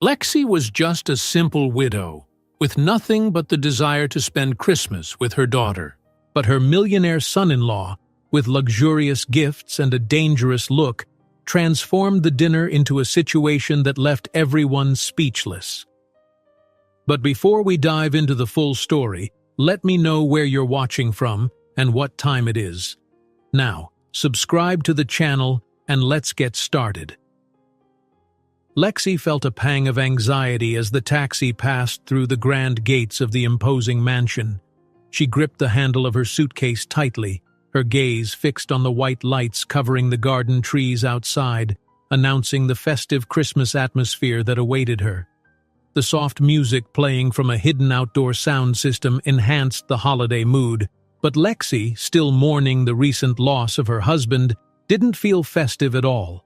Lexi was just a simple widow, with nothing but the desire to spend Christmas with her daughter. But her millionaire son-in-law, with luxurious gifts and a dangerous look, transformed the dinner into a situation that left everyone speechless. But before we dive into the full story, let me know where you're watching from and what time it is. Now, subscribe to the channel and let's get started. Lexi felt a pang of anxiety as the taxi passed through the grand gates of the imposing mansion. She gripped the handle of her suitcase tightly, her gaze fixed on the white lights covering the garden trees outside, announcing the festive Christmas atmosphere that awaited her. The soft music playing from a hidden outdoor sound system enhanced the holiday mood, but Lexi, still mourning the recent loss of her husband, didn't feel festive at all.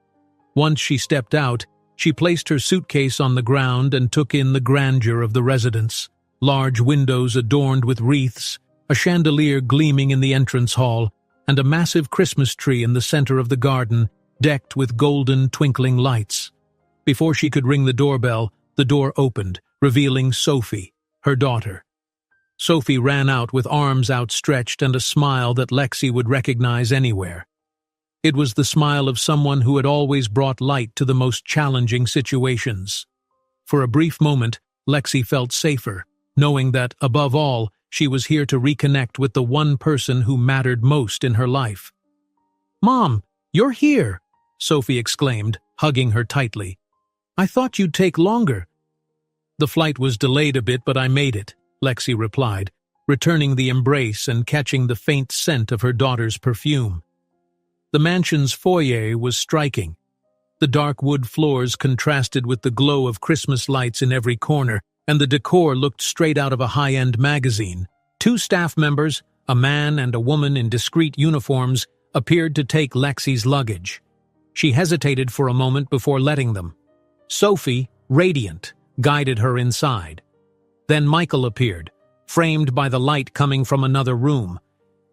Once she stepped out, she placed her suitcase on the ground and took in the grandeur of the residence. Large windows adorned with wreaths, a chandelier gleaming in the entrance hall, and a massive Christmas tree in the center of the garden, decked with golden, twinkling lights. Before she could ring the doorbell, the door opened, revealing Sophie, her daughter. Sophie ran out with arms outstretched and a smile that Lexi would recognize anywhere. It was the smile of someone who had always brought light to the most challenging situations. For a brief moment, Lexi felt safer, knowing that, above all, she was here to reconnect with the one person who mattered most in her life. "Mom, you're here!" Sophie exclaimed, hugging her tightly. "I thought you'd take longer." "The flight was delayed a bit, but I made it," Lexi replied, returning the embrace and catching the faint scent of her daughter's perfume. The mansion's foyer was striking. The dark wood floors contrasted with the glow of Christmas lights in every corner, and the decor looked straight out of a high-end magazine. Two staff members, a man and a woman in discreet uniforms, appeared to take Lexi's luggage. She hesitated for a moment before letting them. Sophie, radiant, guided her inside. Then Michael appeared, framed by the light coming from another room.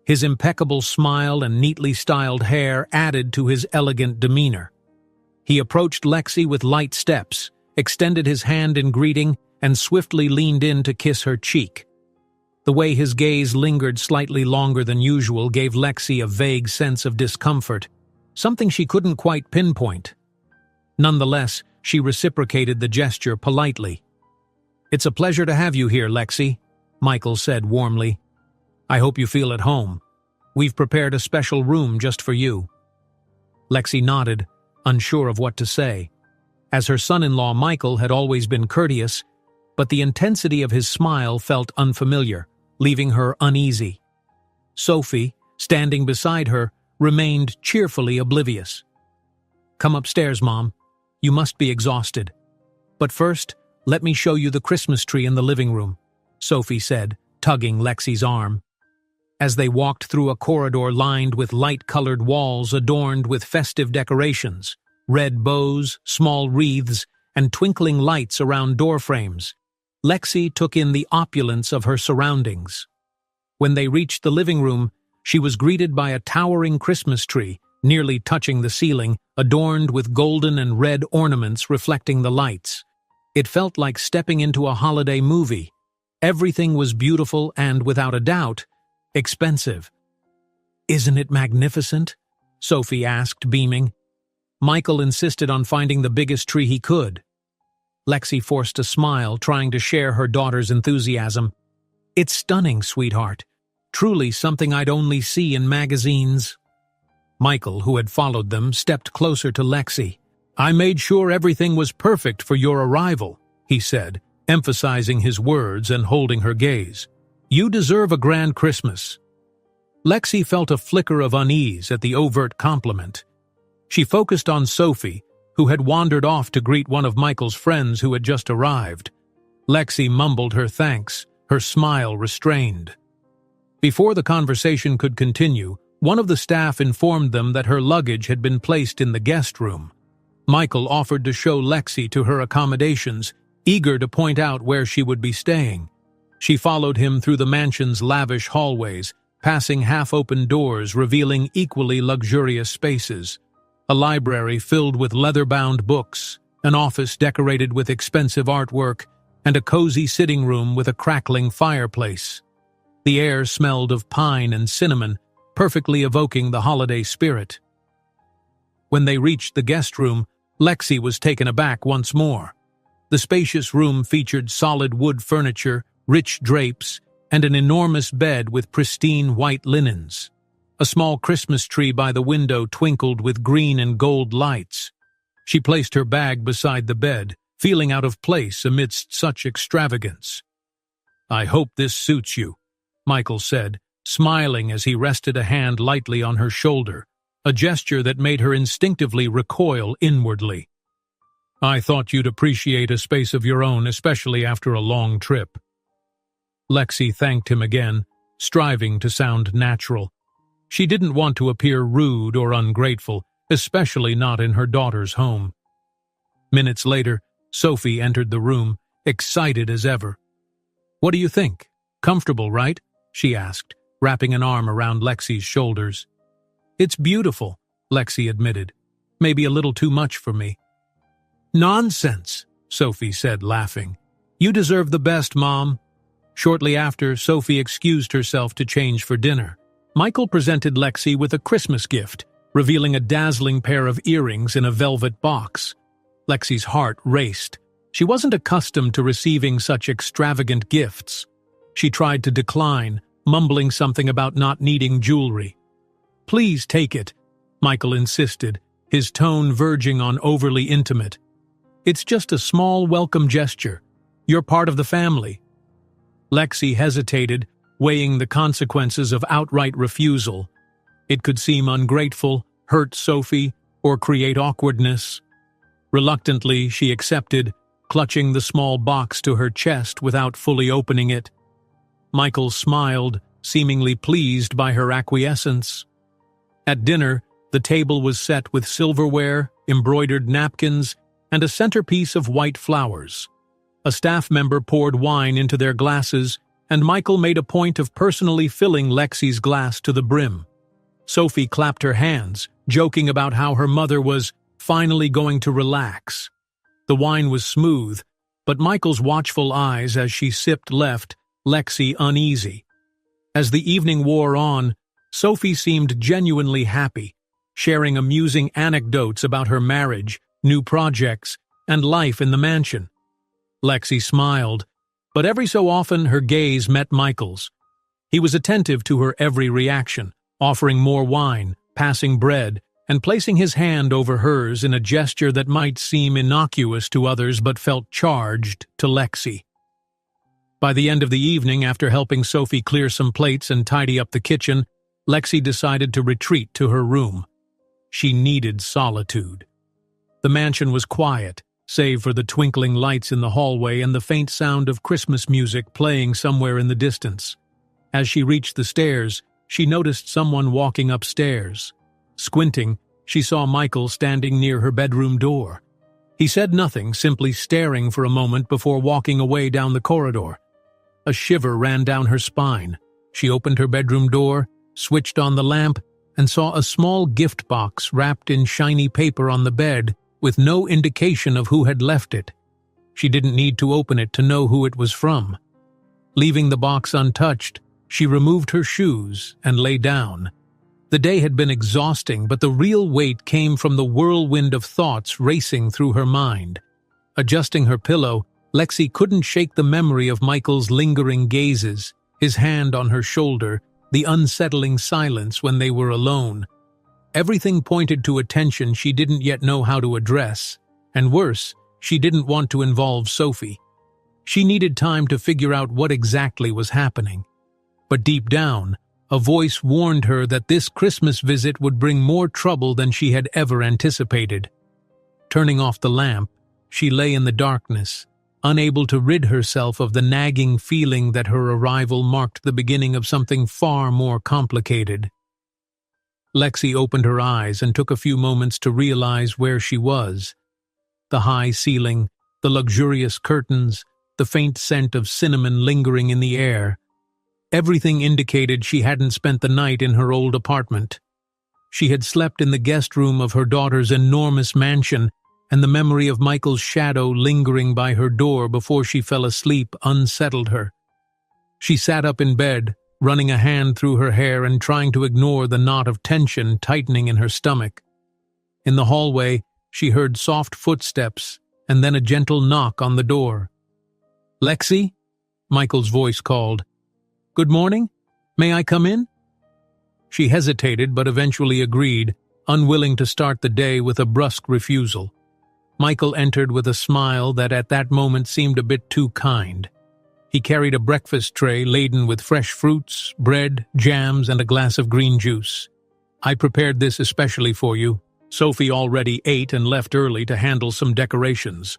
His impeccable smile and neatly styled hair added to his elegant demeanor. He approached Lexi with light steps, extended his hand in greeting, and swiftly leaned in to kiss her cheek. The way his gaze lingered slightly longer than usual gave Lexi a vague sense of discomfort, something she couldn't quite pinpoint. Nonetheless, she reciprocated the gesture politely. "It's a pleasure to have you here, Lexi," Michael said warmly. "I hope you feel at home. We've prepared a special room just for you." Lexi nodded, unsure of what to say. As her son-in-law Michael had always been courteous, but the intensity of his smile felt unfamiliar, leaving her uneasy. Sophie, standing beside her, remained cheerfully oblivious. "Come upstairs, Mom. You must be exhausted. But first, let me show you the Christmas tree in the living room," Sophie said, tugging Lexi's arm. As they walked through a corridor lined with light-colored walls adorned with festive decorations, red bows, small wreaths, and twinkling lights around doorframes, Lexi took in the opulence of her surroundings. When they reached the living room, she was greeted by a towering Christmas tree, nearly touching the ceiling, adorned with golden and red ornaments reflecting the lights. It felt like stepping into a holiday movie. Everything was beautiful and, without a doubt, expensive. "Isn't it magnificent?" Sophie asked, beaming. Michael insisted on finding the biggest tree he could. Lexi forced a smile, trying to share her daughter's enthusiasm. "It's stunning, sweetheart. Truly something I'd only see in magazines." Michael, who had followed them, stepped closer to Lexi. "I made sure everything was perfect for your arrival," he said, emphasizing his words and holding her gaze. "You deserve a grand Christmas." Lexi felt a flicker of unease at the overt compliment. She focused on Sophie, who had wandered off to greet one of Michael's friends who had just arrived. Lexi mumbled her thanks, her smile restrained. Before the conversation could continue, one of the staff informed them that her luggage had been placed in the guest room. Michael offered to show Lexi to her accommodations, eager to point out where she would be staying. She followed him through the mansion's lavish hallways, passing half-open doors revealing equally luxurious spaces. A library filled with leather-bound books, an office decorated with expensive artwork, and a cozy sitting room with a crackling fireplace. The air smelled of pine and cinnamon, perfectly evoking the holiday spirit. When they reached the guest room, Lexi was taken aback once more. The spacious room featured solid wood furniture, rich drapes, and an enormous bed with pristine white linens. A small Christmas tree by the window twinkled with green and gold lights. She placed her bag beside the bed, feeling out of place amidst such extravagance. "I hope this suits you," Michael said, smiling as he rested a hand lightly on her shoulder, a gesture that made her instinctively recoil inwardly. "I thought you'd appreciate a space of your own, especially after a long trip." Lexi thanked him again, striving to sound natural. She didn't want to appear rude or ungrateful, especially not in her daughter's home. Minutes later, Sophie entered the room, excited as ever. "What do you think? Comfortable, right?" she asked, wrapping an arm around Lexi's shoulders. "It's beautiful," Lexi admitted. "Maybe a little too much for me." "Nonsense," Sophie said, laughing. "You deserve the best, Mom." Shortly after, Sophie excused herself to change for dinner. Michael presented Lexi with a Christmas gift, revealing a dazzling pair of earrings in a velvet box. Lexi's heart raced. She wasn't accustomed to receiving such extravagant gifts. She tried to decline, mumbling something about not needing jewelry. "Please take it," Michael insisted, his tone verging on overly intimate. "It's just a small welcome gesture. You're part of the family." Lexi hesitated, weighing the consequences of outright refusal. It could seem ungrateful, hurt Sophie, or create awkwardness. Reluctantly, she accepted, clutching the small box to her chest without fully opening it. Michael smiled, seemingly pleased by her acquiescence. At dinner, the table was set with silverware, embroidered napkins, and a centerpiece of white flowers. A staff member poured wine into their glasses, and Michael made a point of personally filling Lexi's glass to the brim. Sophie clapped her hands, joking about how her mother was finally going to relax. The wine was smooth, but Michael's watchful eyes as she sipped left Lexi uneasy. As the evening wore on, Sophie seemed genuinely happy, sharing amusing anecdotes about her marriage, new projects, and life in the mansion. Lexi smiled, but every so often her gaze met Michael's. He was attentive to her every reaction, offering more wine, passing bread, and placing his hand over hers in a gesture that might seem innocuous to others but felt charged to Lexi. By the end of the evening, after helping Sophie clear some plates and tidy up the kitchen, Lexi decided to retreat to her room. She needed solitude. The mansion was quiet, save for the twinkling lights in the hallway and the faint sound of Christmas music playing somewhere in the distance. As she reached the stairs, she noticed someone walking upstairs. Squinting, she saw Michael standing near her bedroom door. He said nothing, simply staring for a moment before walking away down the corridor. A shiver ran down her spine. She opened her bedroom door, switched on the lamp, and saw a small gift box wrapped in shiny paper on the bed, with no indication of who had left it. She didn't need to open it to know who it was from. Leaving the box untouched, she removed her shoes and lay down. The day had been exhausting, but the real weight came from the whirlwind of thoughts racing through her mind. Adjusting her pillow, Lexi couldn't shake the memory of Michael's lingering gazes, his hand on her shoulder, the unsettling silence when they were alone. Everything pointed to a tension she didn't yet know how to address, and worse, she didn't want to involve Sophie. She needed time to figure out what exactly was happening. But deep down, a voice warned her that this Christmas visit would bring more trouble than she had ever anticipated. Turning off the lamp, she lay in the darkness, unable to rid herself of the nagging feeling that her arrival marked the beginning of something far more complicated. Lexi opened her eyes and took a few moments to realize where she was. The high ceiling, the luxurious curtains, the faint scent of cinnamon lingering in the air. Everything indicated she hadn't spent the night in her old apartment. She had slept in the guest room of her daughter's enormous mansion, and the memory of Michael's shadow lingering by her door before she fell asleep unsettled her. She sat up in bed, running a hand through her hair and trying to ignore the knot of tension tightening in her stomach. In the hallway, she heard soft footsteps and then a gentle knock on the door. "Lexi?" Michael's voice called. "Good morning. May I come in?" She hesitated but eventually agreed, unwilling to start the day with a brusque refusal. Michael entered with a smile that at that moment seemed a bit too kind. He carried a breakfast tray laden with fresh fruits, bread, jams, and a glass of green juice. "I prepared this especially for you. Sophie already ate and left early to handle some decorations.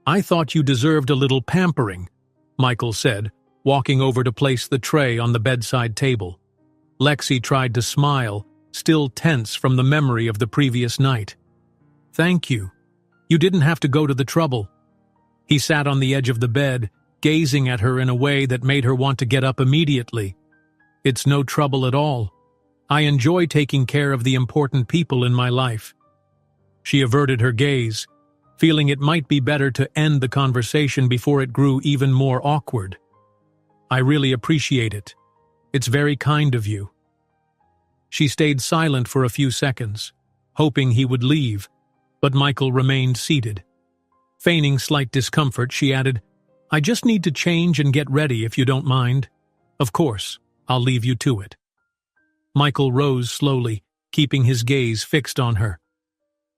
I thought you deserved a little pampering," Michael said, walking over to place the tray on the bedside table. Lexi tried to smile, still tense from the memory of the previous night. "Thank you. You didn't have to go to the trouble." He sat on the edge of the bed, gazing at her in a way that made her want to get up immediately. "It's no trouble at all. I enjoy taking care of the important people in my life." She averted her gaze, feeling it might be better to end the conversation before it grew even more awkward. "I really appreciate it. It's very kind of you." She stayed silent for a few seconds, hoping he would leave, but Michael remained seated. Feigning slight discomfort, she added, "I just need to change and get ready if you don't mind. Of course, I'll leave you to it." Michael rose slowly, keeping his gaze fixed on her.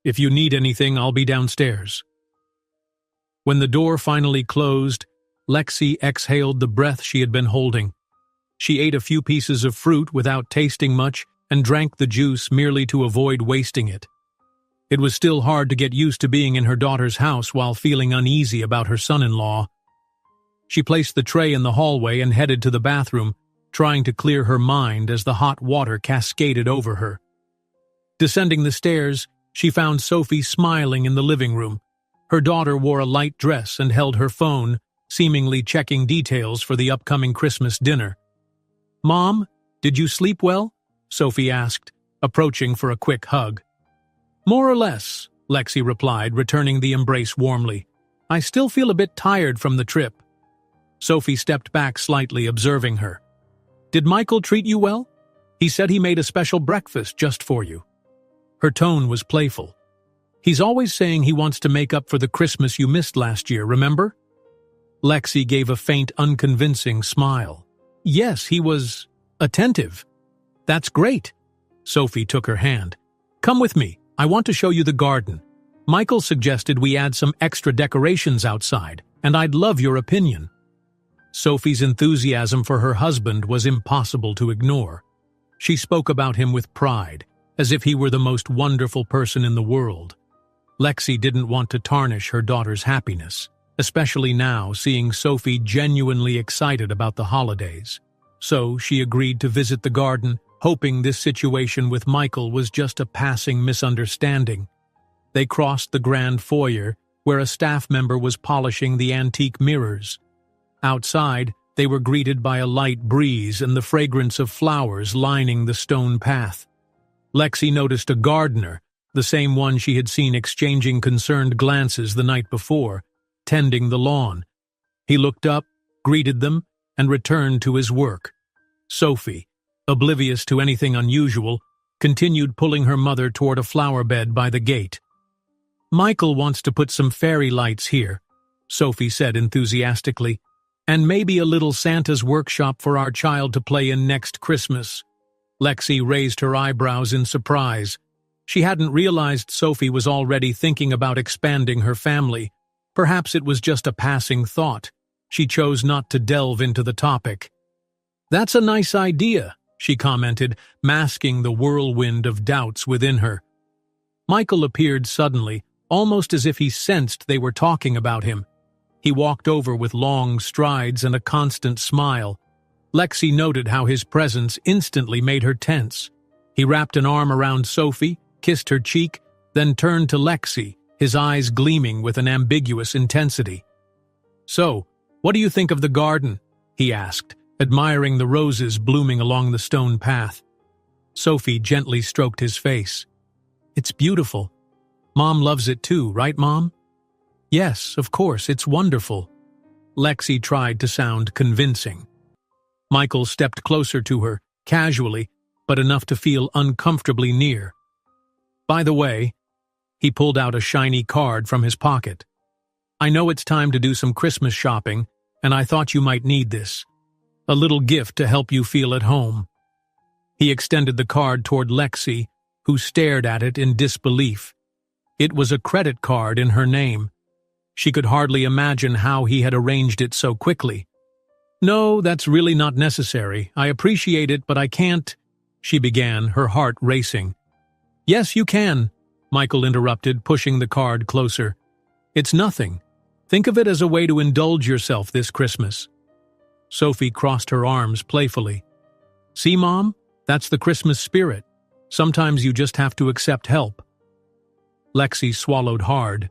"If you need anything, I'll be downstairs." When the door finally closed, Lexi exhaled the breath she had been holding. She ate a few pieces of fruit without tasting much and drank the juice merely to avoid wasting it. It was still hard to get used to being in her daughter's house while feeling uneasy about her son-in-law. She placed the tray in the hallway and headed to the bathroom, trying to clear her mind as the hot water cascaded over her. Descending the stairs, she found Sophie smiling in the living room. Her daughter wore a light dress and held her phone, seemingly checking details for the upcoming Christmas dinner. "Mom, did you sleep well?" Sophie asked, approaching for a quick hug. "More or less," Lexi replied, returning the embrace warmly. "I still feel a bit tired from the trip." Sophie stepped back slightly, observing her. "Did Michael treat you well? He said he made a special breakfast just for you." Her tone was playful. "He's always saying he wants to make up for the Christmas you missed last year, remember?" Lexi gave a faint, unconvincing smile. "Yes, he was attentive." "That's great." Sophie took her hand. "Come with me. I want to show you the garden. Michael suggested we add some extra decorations outside, and I'd love your opinion." Sophie's enthusiasm for her husband was impossible to ignore. She spoke about him with pride, as if he were the most wonderful person in the world. Lexi didn't want to tarnish her daughter's happiness, especially now seeing Sophie genuinely excited about the holidays. So she agreed to visit the garden, hoping this situation with Michael was just a passing misunderstanding. They crossed the grand foyer, where a staff member was polishing the antique mirrors. Outside, they were greeted by a light breeze and the fragrance of flowers lining the stone path. Lexi noticed a gardener, the same one she had seen exchanging concerned glances the night before, tending the lawn. He looked up, greeted them, and returned to his work. Sophie, oblivious to anything unusual, continued pulling her mother toward a flower bed by the gate. "Michael wants to put some fairy lights here," Sophie said enthusiastically, "and maybe a little Santa's workshop for our child to play in next Christmas." Lexi raised her eyebrows in surprise. She hadn't realized Sophie was already thinking about expanding her family. Perhaps it was just a passing thought. She chose not to delve into the topic. "That's a nice idea," she commented, masking the whirlwind of doubts within her. Michael appeared suddenly, almost as if he sensed they were talking about him. He walked over with long strides and a constant smile. Lexi noted how his presence instantly made her tense. He wrapped an arm around Sophie, kissed her cheek, then turned to Lexi, his eyes gleaming with an ambiguous intensity. "So, what do you think of the garden?" he asked, admiring the roses blooming along the stone path. Sophie gently stroked his face. "It's beautiful. Mom loves it too, right, Mom? Yes, of course, it's wonderful. Lexi tried to sound convincing. Michael stepped closer to her, casually, but enough to feel uncomfortably near. By the way, he pulled out a shiny card from his pocket. I know it's time to do some Christmas shopping, and I thought you might need this. A little gift to help you feel at home. He extended the card toward Lexi, who stared at it in disbelief. It was a credit card in her name. She could hardly imagine how he had arranged it so quickly. No, that's really not necessary. I appreciate it, but I can't, she began, her heart racing. Yes, you can, Michael interrupted, pushing the card closer. It's nothing. Think of it as a way to indulge yourself this Christmas. Sophie crossed her arms playfully. See, Mom? That's the Christmas spirit. Sometimes you just have to accept help. Lexi swallowed hard.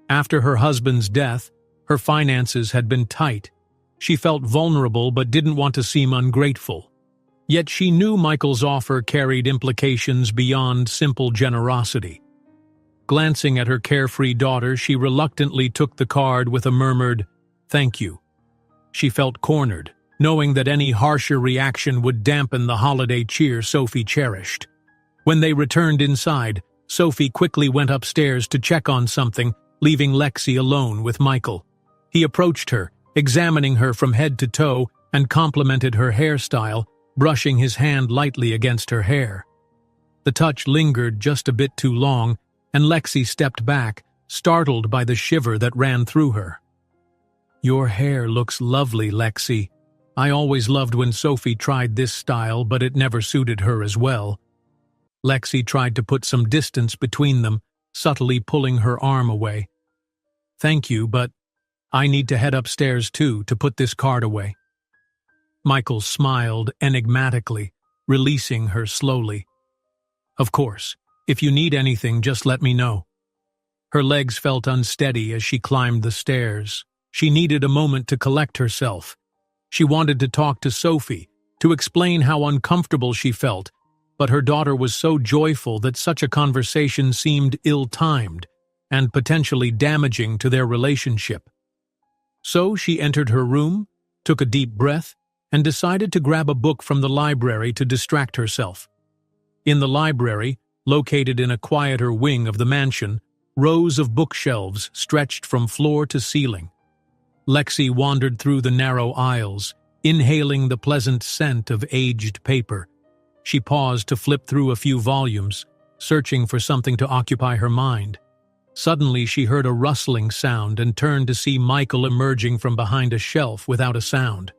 After her husband's death, her finances had been tight. She felt vulnerable but didn't want to seem ungrateful. Yet she knew Michael's offer carried implications beyond simple generosity. Glancing at her carefree daughter, she reluctantly took the card with a murmured, "Thank you." She felt cornered, knowing that any harsher reaction would dampen the holiday cheer Sophie cherished. When they returned inside, Sophie quickly went upstairs to check on something, leaving Lexi alone with Michael. He approached her, examining her from head to toe, and complimented her hairstyle, brushing his hand lightly against her hair. The touch lingered just a bit too long, and Lexi stepped back, startled by the shiver that ran through her. Your hair looks lovely, Lexi. I always loved when Sophie tried this style, but it never suited her as well. Lexi tried to put some distance between them, subtly pulling her arm away. Thank you, but I need to head upstairs too to put this card away. Michael smiled enigmatically, releasing her slowly. Of course, if you need anything, just let me know. Her legs felt unsteady as she climbed the stairs. She needed a moment to collect herself. She wanted to talk to Sophie, to explain how uncomfortable she felt, but her daughter was so joyful that such a conversation seemed ill-timed and potentially damaging to their relationship. So she entered her room, took a deep breath, and decided to grab a book from the library to distract herself. In the library, located in a quieter wing of the mansion, rows of bookshelves stretched from floor to ceiling. Lexi wandered through the narrow aisles, inhaling the pleasant scent of aged paper. She paused to flip through a few volumes, searching for something to occupy her mind. Suddenly she heard a rustling sound and turned to see Michael emerging from behind a shelf without a sound.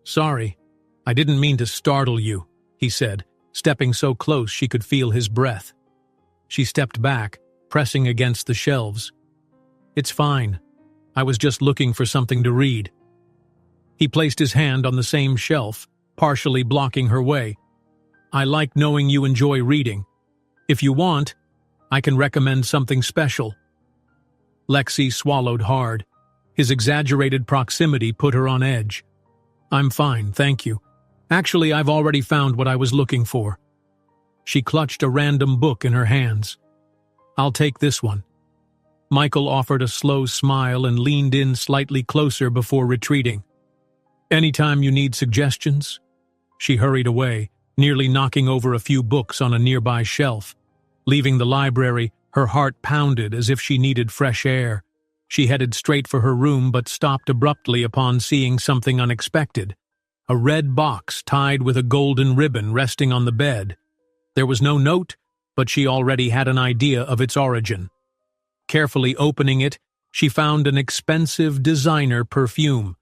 Sorry, I didn't mean to startle you, he said, stepping so close she could feel his breath. She stepped back, pressing against the shelves. It's fine. I was just looking for something to read. He placed his hand on the same shelf, partially blocking her way. I like knowing you enjoy reading. If you want, I can recommend something special. Lexi swallowed hard. His exaggerated proximity put her on edge. I'm fine, thank you. Actually, I've already found what I was looking for. She clutched a random book in her hands. I'll take this one. Michael offered a slow smile and leaned in slightly closer before retreating. Anytime you need suggestions? She hurried away, nearly knocking over a few books on a nearby shelf. Leaving the library, her heart pounded as if she needed fresh air. She headed straight for her room but stopped abruptly upon seeing something unexpected. A red box tied with a golden ribbon resting on the bed. There was no note, but she already had an idea of its origin. Carefully opening it, she found an expensive designer perfume.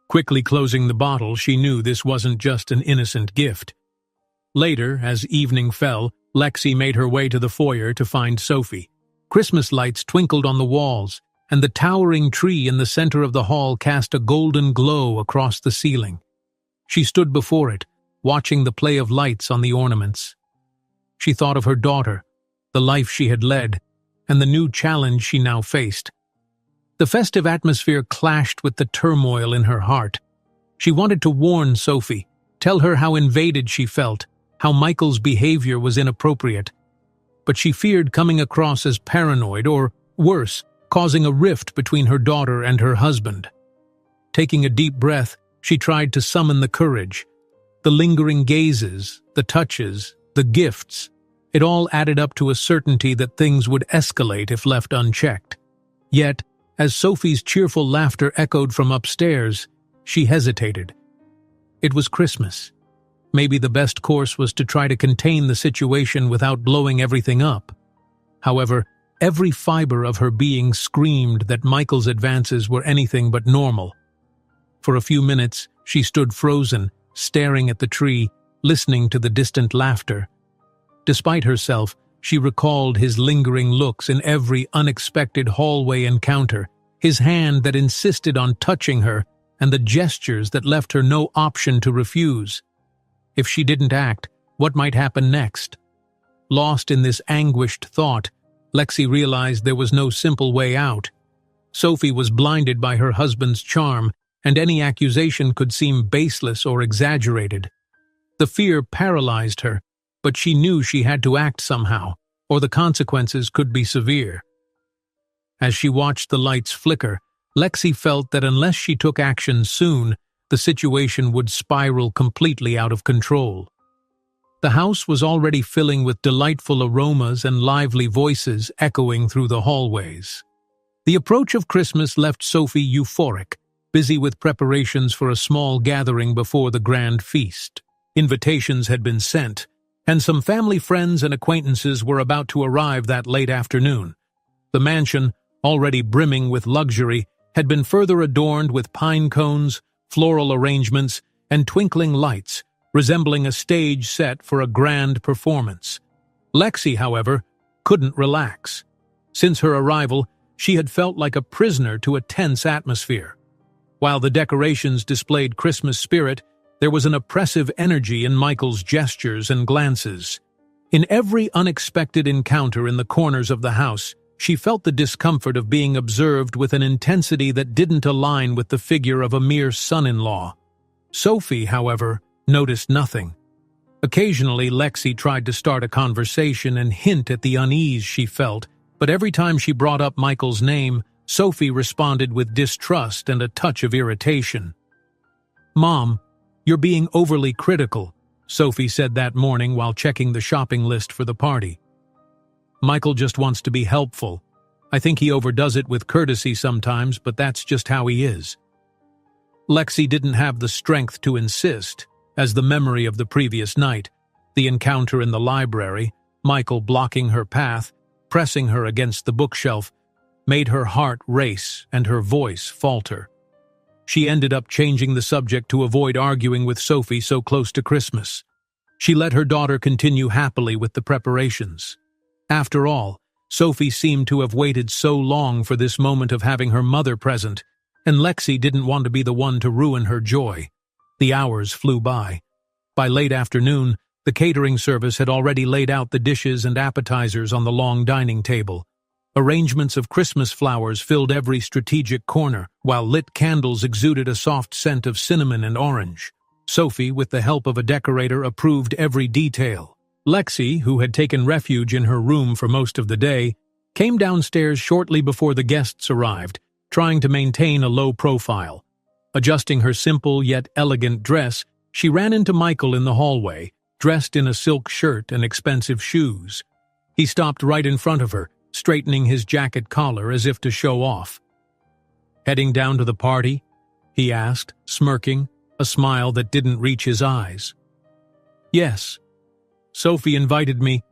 Quickly closing the bottle, she knew this wasn't just an innocent gift. Later, as evening fell, Lexi made her way to the foyer to find Sophie. Christmas lights twinkled on the walls, and the towering tree in the center of the hall cast a golden glow across the ceiling. She stood before it, watching the play of lights on the ornaments. She thought of her daughter, the life she had led, and the new challenge she now faced. The festive atmosphere clashed with the turmoil in her heart. She wanted to warn Sophie, tell her how invaded she felt, how Michael's behavior was inappropriate. but she feared coming across as paranoid or, worse, causing a rift between her daughter and her husband. Taking a deep breath, she tried to summon the courage. The lingering gazes, the touches, the gifts, it all added up to a certainty that things would escalate if left unchecked. Yet, as Sophie's cheerful laughter echoed from upstairs, she hesitated. It was Christmas. Maybe the best course was to try to contain the situation without blowing everything up. However, every fiber of her being screamed that Michael's advances were anything but normal. For a few minutes, she stood frozen, staring at the tree, listening to the distant laughter. Despite herself, she recalled his lingering looks in every unexpected hallway encounter, his hand that insisted on touching her, and the gestures that left her no option to refuse. If she didn't act, what might happen next? Lost in this anguished thought, Lexi realized there was no simple way out. Sophie was blinded by her husband's charm, and any accusation could seem baseless or exaggerated. The fear paralyzed her, but she knew she had to act somehow, or the consequences could be severe. As she watched the lights flicker, Lexi felt that unless she took action soon, the situation would spiral completely out of control. The house was already filling with delightful aromas and lively voices echoing through the hallways. The approach of Christmas left Sophie euphoric, busy with preparations for a small gathering before the grand feast. Invitations had been sent, and some family friends and acquaintances were about to arrive that late afternoon. The mansion, already brimming with luxury, had been further adorned with pine cones, floral arrangements, and twinkling lights, resembling a stage set for a grand performance. Lexi, however, couldn't relax. Since her arrival, she had felt like a prisoner to a tense atmosphere. While the decorations displayed Christmas spirit, there was an oppressive energy in Michael's gestures and glances. In every unexpected encounter in the corners of the house, she felt the discomfort of being observed with an intensity that didn't align with the figure of a mere son-in-law. Sophie, however, noticed nothing. Occasionally, Lexi tried to start a conversation and hint at the unease she felt, but every time she brought up Michael's name, Sophie responded with distrust and a touch of irritation. "Mom, you're being overly critical," Sophie said that morning while checking the shopping list for the party. "Michael just wants to be helpful. I think he overdoes it with courtesy sometimes, but that's just how he is." Lexi didn't have the strength to insist, as the memory of the previous night, the encounter in the library, Michael blocking her path, pressing her against the bookshelf, made her heart race and her voice falter. She ended up changing the subject to avoid arguing with Sophie so close to Christmas. She let her daughter continue happily with the preparations. After all, Sophie seemed to have waited so long for this moment of having her mother present, and Lexi didn't want to be the one to ruin her joy. The hours flew by. By late afternoon, the catering service had already laid out the dishes and appetizers on the long dining table. Arrangements of Christmas flowers filled every strategic corner, while lit candles exuded a soft scent of cinnamon and orange. Sophie, with the help of a decorator, approved every detail. Lexi, who had taken refuge in her room for most of the day, came downstairs shortly before the guests arrived, trying to maintain a low profile. Adjusting her simple yet elegant dress, she ran into Michael in the hallway, dressed in a silk shirt and expensive shoes. He stopped right in front of her, straightening his jacket collar as if to show off. "Heading down to the party?" he asked, smirking, a smile that didn't reach his eyes. "Yes. Sophie invited me."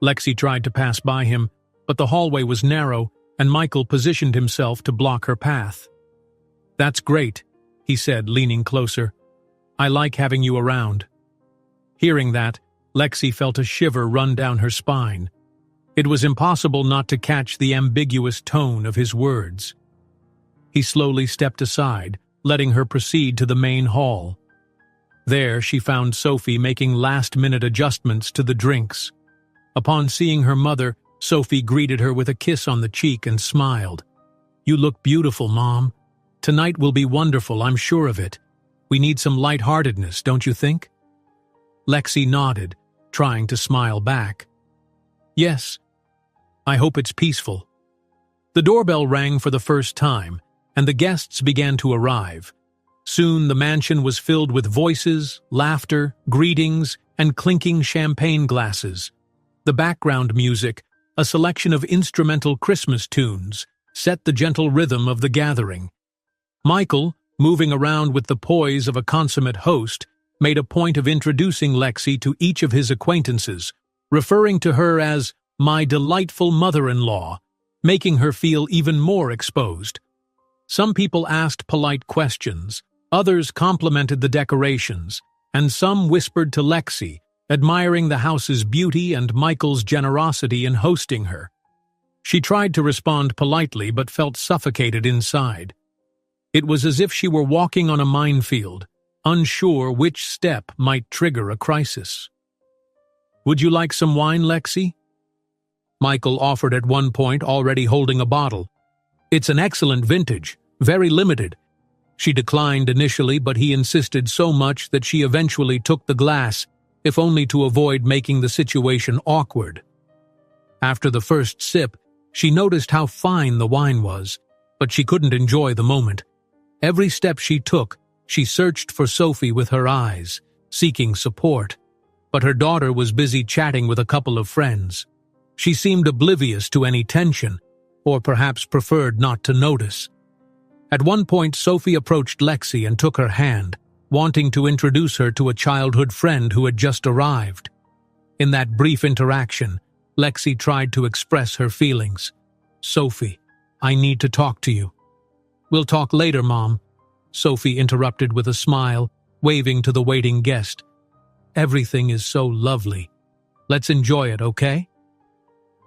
Lexi tried to pass by him, but the hallway was narrow, and Michael positioned himself to block her path. "That's great," he said, leaning closer. "I like having you around." Hearing that, Lexi felt a shiver run down her spine. It was impossible not to catch the ambiguous tone of his words. He slowly stepped aside, letting her proceed to the main hall. There she found Sophie making last-minute adjustments to the drinks. Upon seeing her mother, Sophie greeted her with a kiss on the cheek and smiled. "You look beautiful, Mom. Tonight will be wonderful, I'm sure of it. We need some lightheartedness, don't you think?" Lexi nodded, trying to smile back. Yes, I hope it's peaceful. The doorbell rang for the first time, and the guests began to arrive. Soon the mansion was filled with voices, laughter, greetings, and clinking champagne glasses. The background music, a selection of instrumental Christmas tunes, set the gentle rhythm of the gathering. Michael, moving around with the poise of a consummate host, made a point of introducing Lexi to each of his acquaintances, referring to her as "my delightful mother-in-law," making her feel even more exposed. Some people asked polite questions, others complimented the decorations, and some whispered to Lexi, admiring the house's beauty and Michael's generosity in hosting her. She tried to respond politely but felt suffocated inside. It was as if she were walking on a minefield, unsure which step might trigger a crisis. "Would you like some wine, Lexi?" Michael offered at one point, already holding a bottle. "It's an excellent vintage, very limited." She declined initially, but he insisted so much that she eventually took the glass, if only to avoid making the situation awkward. After the first sip, she noticed how fine the wine was, but she couldn't enjoy the moment. Every step she took, she searched for Sophie with her eyes, seeking support. But her daughter was busy chatting with a couple of friends. She seemed oblivious to any tension, or perhaps preferred not to notice. At one point, Sophie approached Lexi and took her hand, wanting to introduce her to a childhood friend who had just arrived. In that brief interaction, Lexi tried to express her feelings. "Sophie, I need to talk to you." "We'll talk later, Mom," Sophie interrupted with a smile, waving to the waiting guest. "Everything is so lovely. Let's enjoy it, okay?"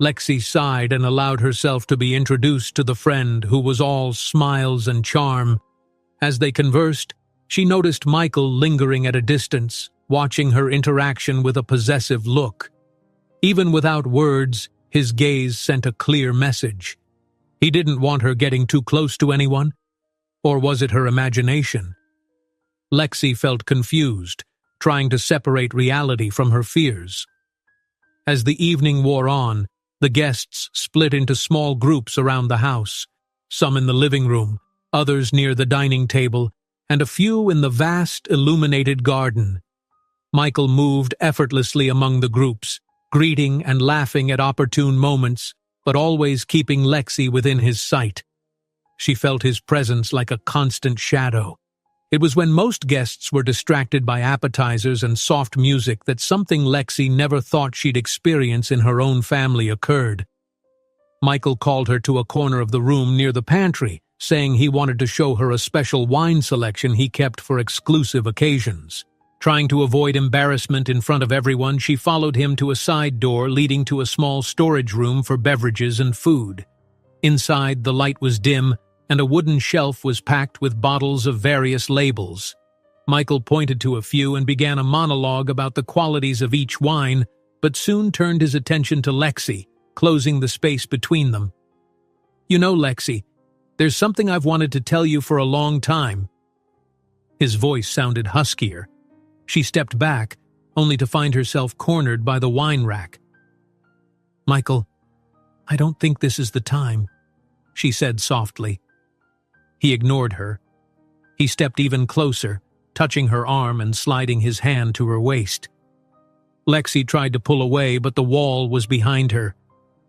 Lexi sighed and allowed herself to be introduced to the friend who was all smiles and charm. As they conversed, she noticed Michael lingering at a distance, watching her interaction with a possessive look. Even without words, his gaze sent a clear message. He didn't want her getting too close to anyone. Or was it her imagination? Lexi felt confused, trying to separate reality from her fears. As the evening wore on, the guests split into small groups around the house, some in the living room, others near the dining table, and a few in the vast, illuminated garden. Michael moved effortlessly among the groups, greeting and laughing at opportune moments, but always keeping Lexi within his sight. She felt his presence like a constant shadow. It was when most guests were distracted by appetizers and soft music that something Lexi never thought she'd experience in her own family occurred. Michael called her to a corner of the room near the pantry, saying he wanted to show her a special wine selection he kept for exclusive occasions. Trying to avoid embarrassment in front of everyone, she followed him to a side door leading to a small storage room for beverages and food. Inside, the light was dim, and a wooden shelf was packed with bottles of various labels. Michael pointed to a few and began a monologue about the qualities of each wine, but soon turned his attention to Lexi, closing the space between them. "You know, Lexi, there's something I've wanted to tell you for a long time." His voice sounded huskier. She stepped back, only to find herself cornered by the wine rack. "Michael, I don't think this is the time," she said softly. He ignored her. He stepped even closer, touching her arm and sliding his hand to her waist. Lexi tried to pull away, but the wall was behind her.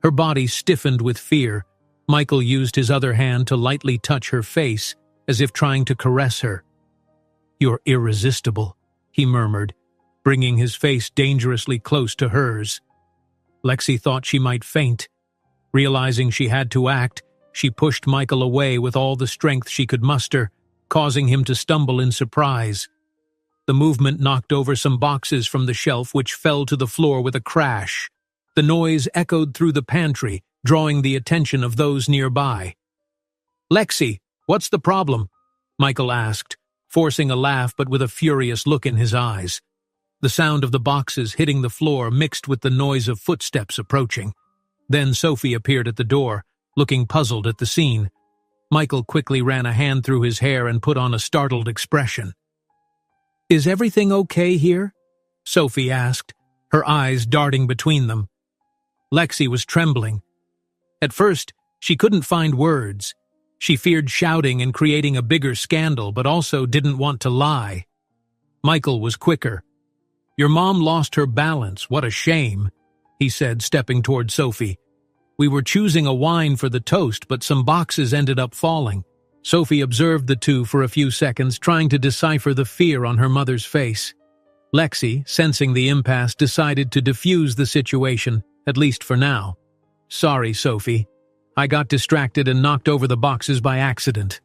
Her body stiffened with fear. Michael used his other hand to lightly touch her face, as if trying to caress her. "You're irresistible," he murmured, bringing his face dangerously close to hers. Lexi thought she might faint. Realizing she had to act, she pushed Michael away with all the strength she could muster, causing him to stumble in surprise. The movement knocked over some boxes from the shelf, which fell to the floor with a crash. The noise echoed through the pantry, drawing the attention of those nearby. "Lexi, what's the problem?" Michael asked, forcing a laugh but with a furious look in his eyes. The sound of the boxes hitting the floor mixed with the noise of footsteps approaching. Then Sophie appeared at the door, looking puzzled at the scene. Michael quickly ran a hand through his hair and put on a startled expression. "Is everything okay here?" Sophie asked, her eyes darting between them. Lexi was trembling. At first, she couldn't find words. She feared shouting and creating a bigger scandal, but also didn't want to lie. Michael was quicker. "Your mom lost her balance, what a shame," he said, stepping toward Sophie. "We were choosing a wine for the toast, but some boxes ended up falling." Sophie observed the two for a few seconds, trying to decipher the fear on her mother's face. Lexi, sensing the impasse, decided to defuse the situation, at least for now. "Sorry, Sophie. I got distracted and knocked over the boxes by accident."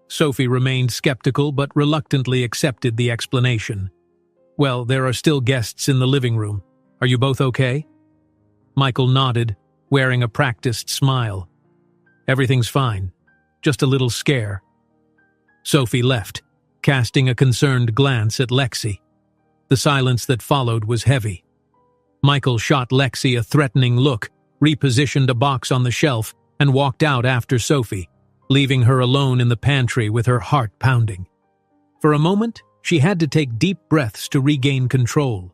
Sophie remained skeptical but reluctantly accepted the explanation. "Well, there are still guests in the living room. Are you both okay?" Michael nodded, wearing a practiced smile. "Everything's fine. Just a little scare." Sophie left, casting a concerned glance at Lexi. The silence that followed was heavy. Michael shot Lexi a threatening look, repositioned a box on the shelf, and walked out after Sophie, leaving her alone in the pantry with her heart pounding. For a moment, she had to take deep breaths to regain control.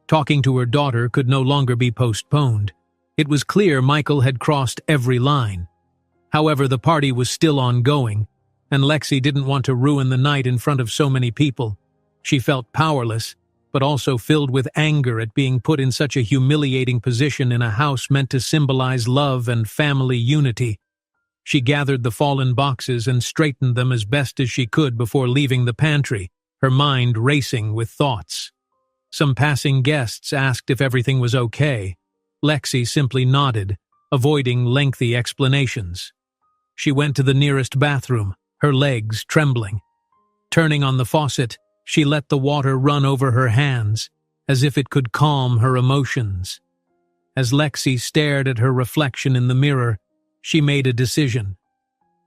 Talking to her daughter could no longer be postponed. It was clear Michael had crossed every line. However, the party was still ongoing, and Lexi didn't want to ruin the night in front of so many people. She felt powerless, but also filled with anger at being put in such a humiliating position in a house meant to symbolize love and family unity. She gathered the fallen boxes and straightened them as best as she could before leaving the pantry, her mind racing with thoughts. Some passing guests asked if everything was okay. Lexi simply nodded, avoiding lengthy explanations. She went to the nearest bathroom, her legs trembling. Turning on the faucet, she let the water run over her hands, as if it could calm her emotions. As Lexi stared at her reflection in the mirror, she made a decision.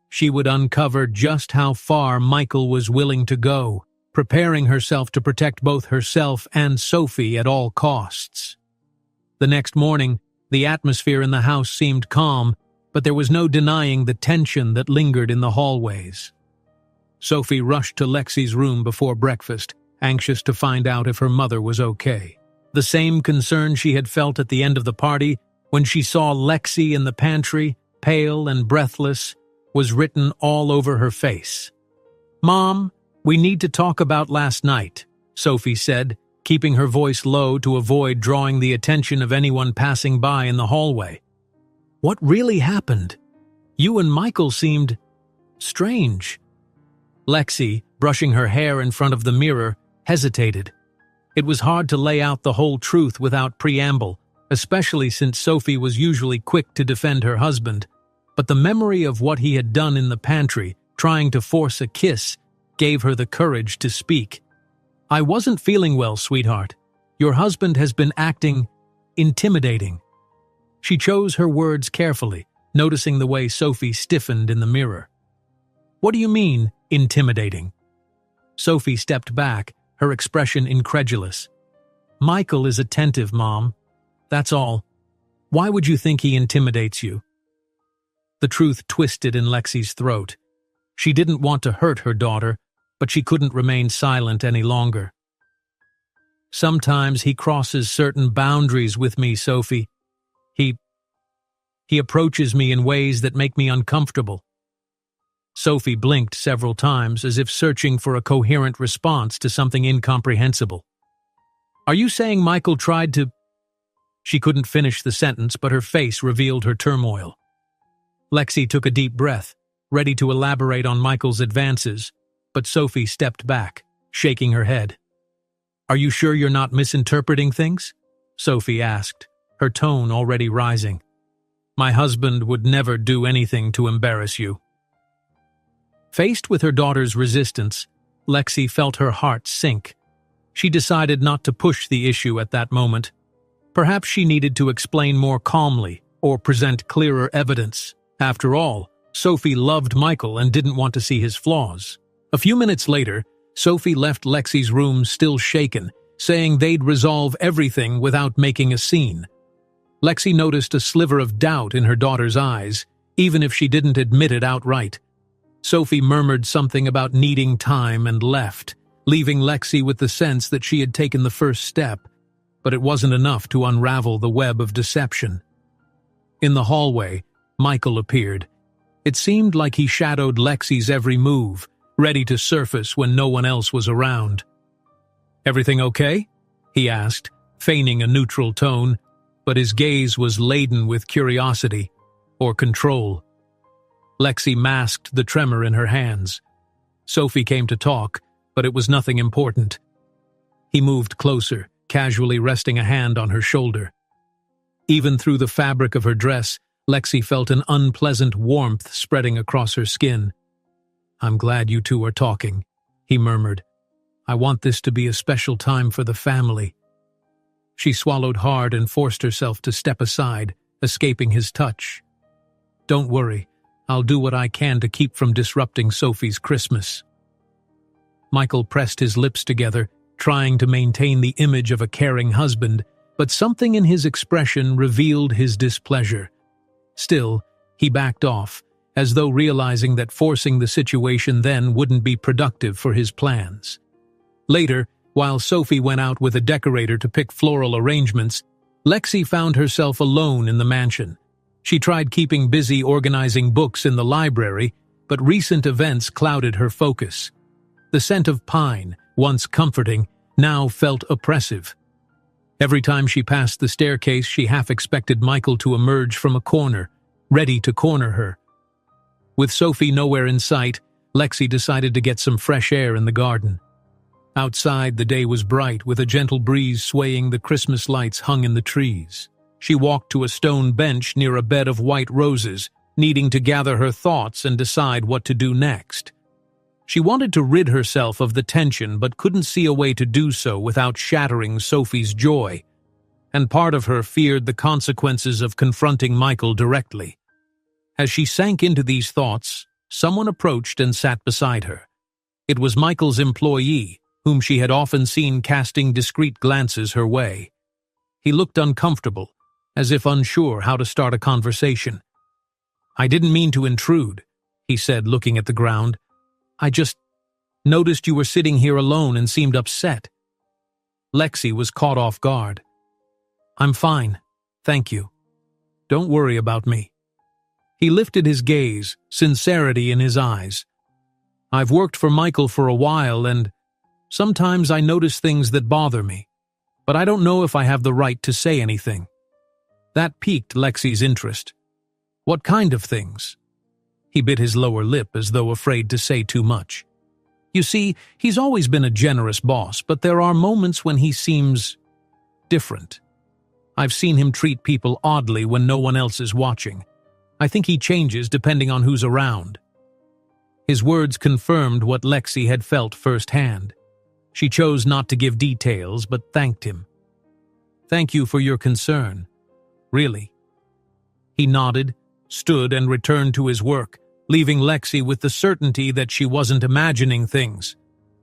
She would uncover just how far Michael was willing to go, preparing herself to protect both herself and Sophie at all costs. The next morning, the atmosphere in the house seemed calm, but there was no denying the tension that lingered in the hallways. Sophie rushed to Lexi's room before breakfast, anxious to find out if her mother was okay. The same concern she had felt at the end of the party, when she saw Lexi in the pantry, pale and breathless, was written all over her face. "Mom, we need to talk about last night," Sophie said, keeping her voice low to avoid drawing the attention of anyone passing by in the hallway. "What really happened? You and Michael seemed strange." Lexi, brushing her hair in front of the mirror, hesitated. It was hard to lay out the whole truth without preamble, especially since Sophie was usually quick to defend her husband, but the memory of what he had done in the pantry, trying to force a kiss, gave her the courage to speak. "I wasn't feeling well, sweetheart. Your husband has been acting intimidating." She chose her words carefully, noticing the way Sophie stiffened in the mirror. "What do you mean, intimidating?" Sophie stepped back, her expression incredulous. "Michael is attentive, Mom. That's all. Why would you think he intimidates you?" The truth twisted in Lexi's throat. She didn't want to hurt her daughter, but she couldn't remain silent any longer. "Sometimes he crosses certain boundaries with me, Sophie. He approaches me in ways that make me uncomfortable." Sophie blinked several times as if searching for a coherent response to something incomprehensible. "Are you saying Michael tried to—" She couldn't finish the sentence, but her face revealed her turmoil. Lexi took a deep breath, ready to elaborate on Michael's advances, but Sophie stepped back, shaking her head. "Are you sure you're not misinterpreting things?" Sophie asked, her tone already rising. "My husband would never do anything to embarrass you." Faced with her daughter's resistance, Lexi felt her heart sink. She decided not to push the issue at that moment. Perhaps she needed to explain more calmly or present clearer evidence. After all, Sophie loved Michael and didn't want to see his flaws. A few minutes later, Sophie left Lexi's room still shaken, saying they'd resolve everything without making a scene. Lexi noticed a sliver of doubt in her daughter's eyes, even if she didn't admit it outright. Sophie murmured something about needing time and left, leaving Lexi with the sense that she had taken the first step, but it wasn't enough to unravel the web of deception. In the hallway, Michael appeared. It seemed like he shadowed Lexi's every move, ready to surface when no one else was around. "Everything okay?" he asked, feigning a neutral tone, but his gaze was laden with curiosity or control. Lexi masked the tremor in her hands. Sophie came to talk, but it was nothing important. He moved closer, casually resting a hand on her shoulder. Even through the fabric of her dress, Lexi felt an unpleasant warmth spreading across her skin. "I'm glad you two are talking," he murmured. "I want this to be a special time for the family." She swallowed hard and forced herself to step aside, escaping his touch. "Don't worry, I'll do what I can to keep from disrupting Sophie's Christmas." Michael pressed his lips together, trying to maintain the image of a caring husband, but something in his expression revealed his displeasure. Still, he backed off, as though realizing that forcing the situation then wouldn't be productive for his plans. Later, while Sophie went out with a decorator to pick floral arrangements, Lexi found herself alone in the mansion. She tried keeping busy organizing books in the library, but recent events clouded her focus. The scent of pine, once comforting, now felt oppressive. Every time she passed the staircase, she half expected Michael to emerge from a corner, ready to corner her. With Sophie nowhere in sight, Lexi decided to get some fresh air in the garden. Outside, the day was bright, with a gentle breeze swaying the Christmas lights hung in the trees. She walked to a stone bench near a bed of white roses, needing to gather her thoughts and decide what to do next. She wanted to rid herself of the tension but couldn't see a way to do so without shattering Sophie's joy, and part of her feared the consequences of confronting Michael directly. As she sank into these thoughts, someone approached and sat beside her. It was Michael's employee, whom she had often seen casting discreet glances her way. He looked uncomfortable, as if unsure how to start a conversation. "I didn't mean to intrude," he said, looking at the ground. "I just noticed you were sitting here alone and seemed upset." Lexi was caught off guard. "I'm fine, thank you. Don't worry about me." He lifted his gaze, sincerity in his eyes. "I've worked for Michael for a while, and sometimes I notice things that bother me, but I don't know if I have the right to say anything." That piqued Lexi's interest. "What kind of things?" He bit his lower lip as though afraid to say too much. "You see, he's always been a generous boss, but there are moments when he seems different. I've seen him treat people oddly when no one else is watching. I think he changes depending on who's around." His words confirmed what Lexi had felt firsthand. She chose not to give details, but thanked him. "Thank you for your concern. Really." He nodded, stood, and returned to his work, leaving Lexi with the certainty that she wasn't imagining things.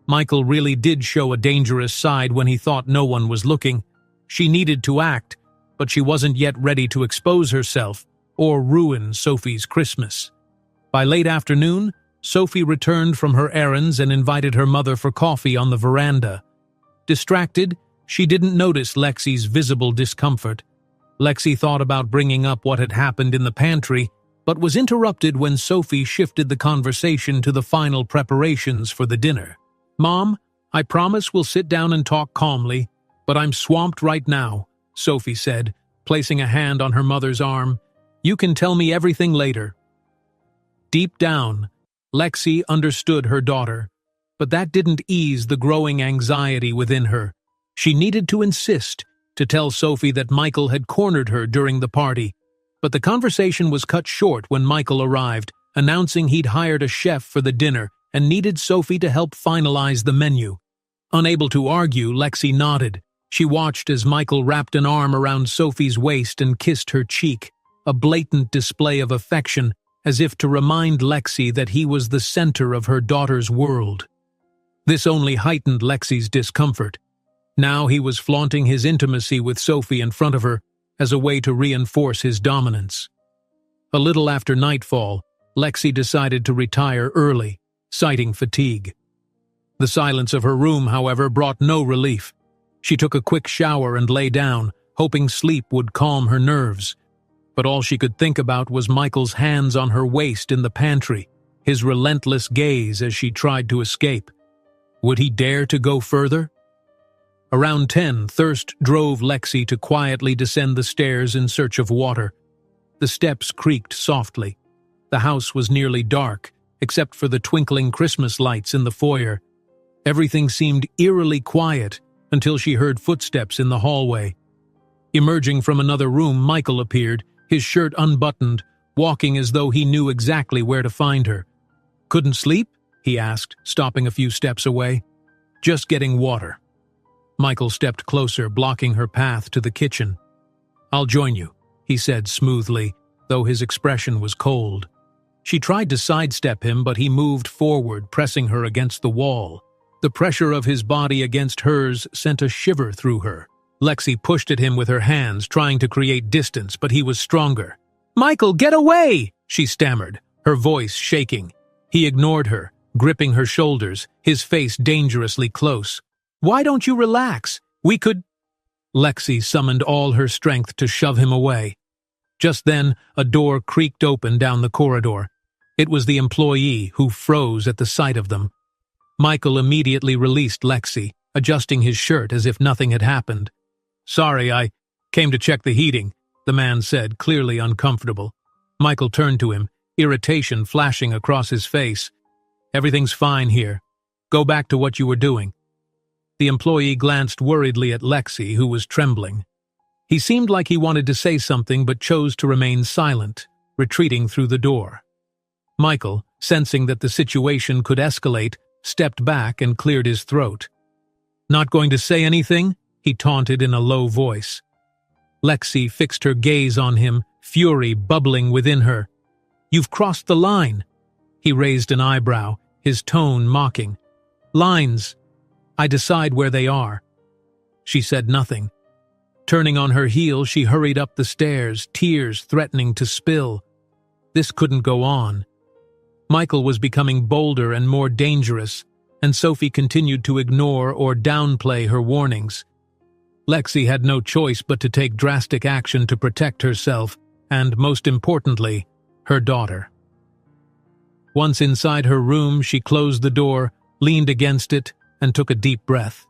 Michael really did show a dangerous side when he thought no one was looking. She needed to act, but she wasn't yet ready to expose herself or ruin Sophie's Christmas. By late afternoon, Sophie returned from her errands and invited her mother for coffee on the veranda. Distracted, she didn't notice Lexi's visible discomfort. Lexi thought about bringing up what had happened in the pantry, but was interrupted when Sophie shifted the conversation to the final preparations for the dinner. "Mom, I promise we'll sit down and talk calmly, but I'm swamped right now," Sophie said, placing a hand on her mother's arm. "You can tell me everything later." Deep down, Lexi understood her daughter, but that didn't ease the growing anxiety within her. She needed to insist, to tell Sophie that Michael had cornered her during the party. But the conversation was cut short when Michael arrived, announcing he'd hired a chef for the dinner and needed Sophie to help finalize the menu. Unable to argue, Lexi nodded. She watched as Michael wrapped an arm around Sophie's waist and kissed her cheek, a blatant display of affection, as if to remind Lexi that he was the center of her daughter's world. This only heightened Lexi's discomfort. Now he was flaunting his intimacy with Sophie in front of her as a way to reinforce his dominance. A little after nightfall, Lexi decided to retire early, citing fatigue. The silence of her room, however, brought no relief. She took a quick shower and lay down, hoping sleep would calm her nerves. But all she could think about was Michael's hands on her waist in the pantry, his relentless gaze as she tried to escape. Would he dare to go further? Around 10, thirst drove Lexi to quietly descend the stairs in search of water. The steps creaked softly. The house was nearly dark, except for the twinkling Christmas lights in the foyer. Everything seemed eerily quiet until she heard footsteps in the hallway. Emerging from another room, Michael appeared, his shirt unbuttoned, walking as though he knew exactly where to find her. "Couldn't sleep?" he asked, stopping a few steps away. "Just getting water." Michael stepped closer, blocking her path to the kitchen. "I'll join you," he said smoothly, though his expression was cold. She tried to sidestep him, but he moved forward, pressing her against the wall. The pressure of his body against hers sent a shiver through her. Lexi pushed at him with her hands, trying to create distance, but he was stronger. "Michael, get away!" she stammered, her voice shaking. He ignored her, gripping her shoulders, his face dangerously close. "Why don't you relax? We could—" Lexi summoned all her strength to shove him away. Just then, a door creaked open down the corridor. It was the employee, who froze at the sight of them. Michael immediately released Lexi, adjusting his shirt as if nothing had happened. "Sorry, I came to check the heating," the man said, clearly uncomfortable. Michael turned to him, irritation flashing across his face. "Everything's fine here. Go back to what you were doing." The employee glanced worriedly at Lexi, who was trembling. He seemed like he wanted to say something but chose to remain silent, retreating through the door. Michael, sensing that the situation could escalate, stepped back and cleared his throat. "Not going to say anything?" he taunted in a low voice. Lexi fixed her gaze on him, fury bubbling within her. "You've crossed the line." He raised an eyebrow, his tone mocking. "Lines. I decide where they are." She said nothing. Turning on her heel, she hurried up the stairs, tears threatening to spill. This couldn't go on. Michael was becoming bolder and more dangerous, and Sophie continued to ignore or downplay her warnings. Lexi had no choice but to take drastic action to protect herself and, most importantly, her daughter. Once inside her room, she closed the door, leaned against it, and took a deep breath.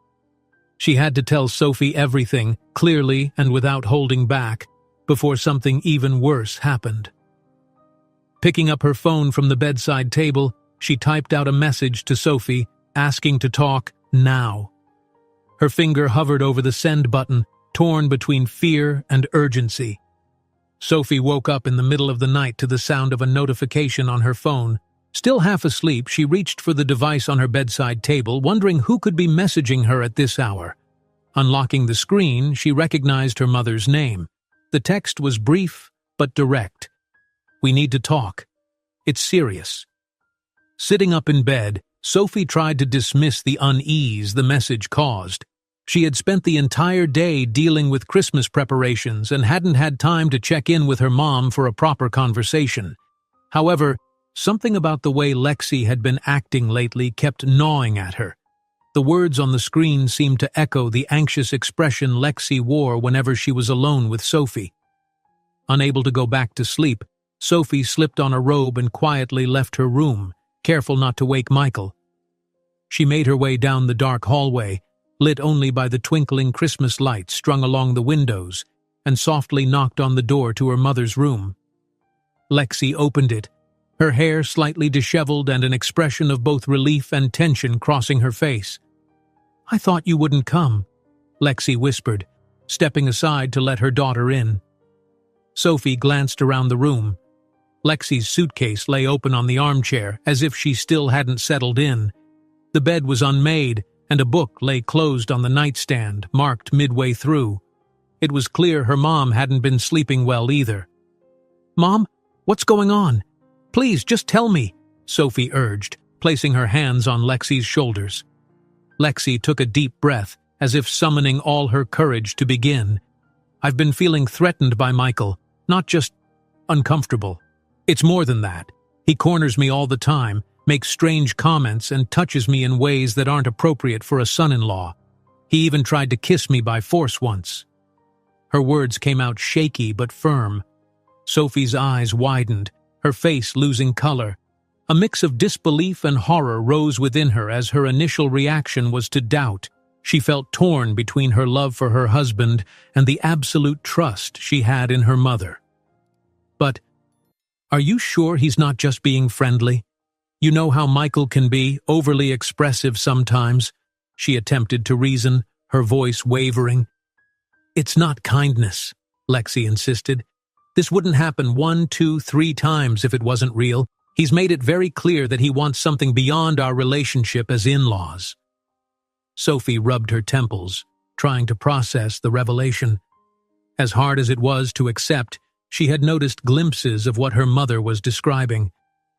She had to tell Sophie everything, clearly and without holding back, before something even worse happened. Picking up her phone from the bedside table, she typed out a message to Sophie, asking to talk now. Her finger hovered over the send button, torn between fear and urgency. Sophie woke up in the middle of the night to the sound of a notification on her phone. Still half asleep, she reached for the device on her bedside table, wondering who could be messaging her at this hour. Unlocking the screen, she recognized her mother's name. The text was brief but direct. "We need to talk. It's serious." Sitting up in bed, Sophie tried to dismiss the unease the message caused. She had spent the entire day dealing with Christmas preparations and hadn't had time to check in with her mom for a proper conversation. However, something about the way Lexi had been acting lately kept gnawing at her. The words on the screen seemed to echo the anxious expression Lexi wore whenever she was alone with Sophie. Unable to go back to sleep, Sophie slipped on a robe and quietly left her room, careful not to wake Michael. She made her way down the dark hallway, lit only by the twinkling Christmas lights strung along the windows, and softly knocked on the door to her mother's room. Lexi opened it, her hair slightly disheveled and an expression of both relief and tension crossing her face. "I thought you wouldn't come," Lexi whispered, stepping aside to let her daughter in. Sophie glanced around the room. Lexi's suitcase lay open on the armchair, as if she still hadn't settled in. The bed was unmade, and a book lay closed on the nightstand, marked midway through. It was clear her mom hadn't been sleeping well either. "Mom, what's going on? Please, just tell me," Sophie urged, placing her hands on Lexi's shoulders. Lexi took a deep breath, as if summoning all her courage to begin. "I've been feeling threatened by Michael, not just uncomfortable. It's more than that. He corners me all the time, makes strange comments, and touches me in ways that aren't appropriate for a son-in-law. He even tried to kiss me by force once." Her words came out shaky but firm. Sophie's eyes widened, her face losing color. A mix of disbelief and horror rose within her as her initial reaction was to doubt. She felt torn between her love for her husband and the absolute trust she had in her mother. "But, are you sure he's not just being friendly? You know how Michael can be, overly expressive sometimes," she attempted to reason, her voice wavering. "It's not kindness," Lexi insisted. "This wouldn't happen 1, 2, 3 times if it wasn't real. He's made it very clear that he wants something beyond our relationship as in-laws." Sophie rubbed her temples, trying to process the revelation. As hard as it was to accept, she had noticed glimpses of what her mother was describing.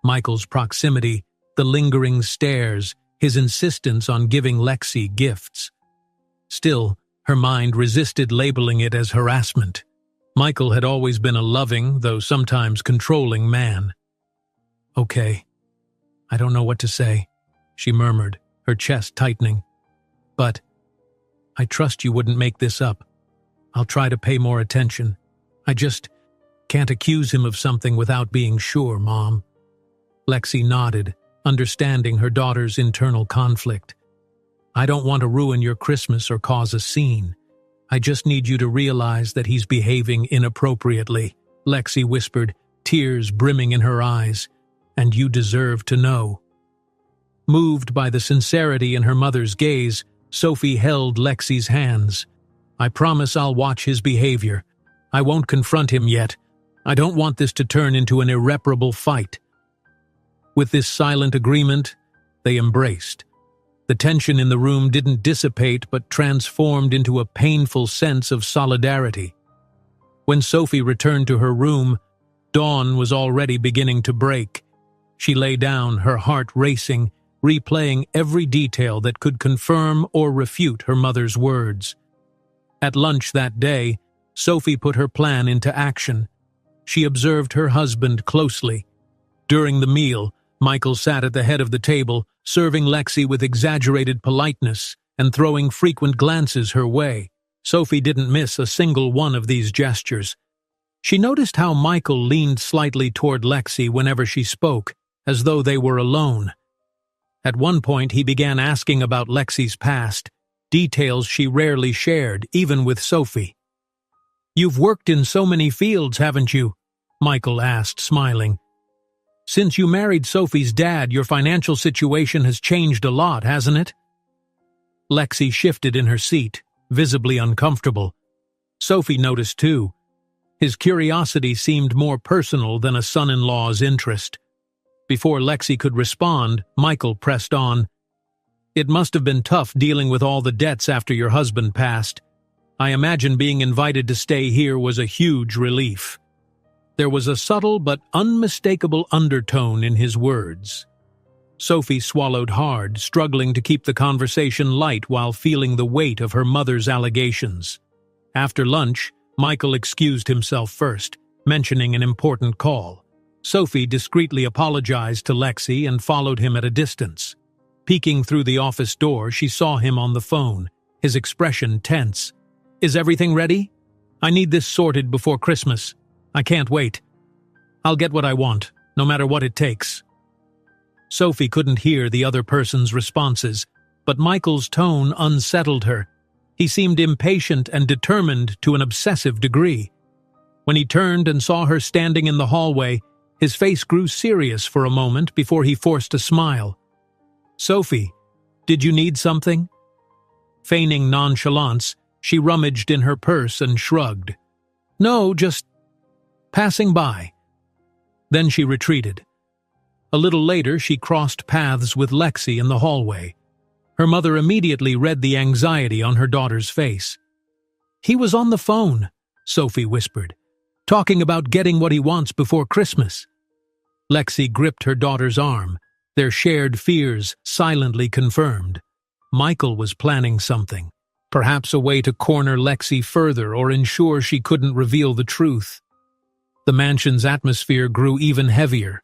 Michael's proximity, the lingering stares, his insistence on giving Lexi gifts. Still, her mind resisted labeling it as harassment. Michael had always been a loving, though sometimes controlling man. "Okay, I don't know what to say," she murmured, her chest tightening. "But I trust you wouldn't make this up. I'll try to pay more attention. I just can't accuse him of something without being sure, Mom." Lexi nodded, understanding her daughter's internal conflict. "I don't want to ruin your Christmas or cause a scene. I just need you to realize that he's behaving inappropriately," Lexi whispered, tears brimming in her eyes. "And you deserve to know." Moved by the sincerity in her mother's gaze, Sophie held Lexi's hands. "I promise I'll watch his behavior. I won't confront him yet. I don't want this to turn into an irreparable fight." With this silent agreement, they embraced. The tension in the room didn't dissipate but transformed into a painful sense of solidarity. When Sophie returned to her room, dawn was already beginning to break. She lay down, her heart racing, replaying every detail that could confirm or refute her mother's words. At lunch that day, Sophie put her plan into action. She observed her husband closely. During the meal, Michael sat at the head of the table, serving Lexi with exaggerated politeness and throwing frequent glances her way. Sophie didn't miss a single one of these gestures. She noticed how Michael leaned slightly toward Lexi whenever she spoke, as though they were alone. At one point, he began asking about Lexi's past, details she rarely shared, even with Sophie. "You've worked in so many fields, haven't you?" Michael asked, smiling. "Since you married Sophie's dad, your financial situation has changed a lot, hasn't it?" Lexi shifted in her seat, visibly uncomfortable. Sophie noticed too. His curiosity seemed more personal than a son-in-law's interest. Before Lexi could respond, Michael pressed on. "It must have been tough dealing with all the debts after your husband passed. I imagine being invited to stay here was a huge relief." There was a subtle but unmistakable undertone in his words. Sophie swallowed hard, struggling to keep the conversation light while feeling the weight of her mother's allegations. After lunch, Michael excused himself first, mentioning an important call. Sophie discreetly apologized to Lexi and followed him at a distance. Peeking through the office door, she saw him on the phone, his expression tense. "Is everything ready? I need this sorted before Christmas. I can't wait. I'll get what I want, no matter what it takes." Sophie couldn't hear the other person's responses, but Michael's tone unsettled her. He seemed impatient and determined to an obsessive degree. When he turned and saw her standing in the hallway, his face grew serious for a moment before he forced a smile. "Sophie, did you need something?" Feigning nonchalance, she rummaged in her purse and shrugged. "No, just passing by." Then she retreated. A little later, she crossed paths with Lexi in the hallway. Her mother immediately read the anxiety on her daughter's face. "He was on the phone," Sophie whispered, "talking about getting what he wants before Christmas." Lexi gripped her daughter's arm, their shared fears silently confirmed. Michael was planning something, perhaps a way to corner Lexi further or ensure she couldn't reveal the truth. The mansion's atmosphere grew even heavier.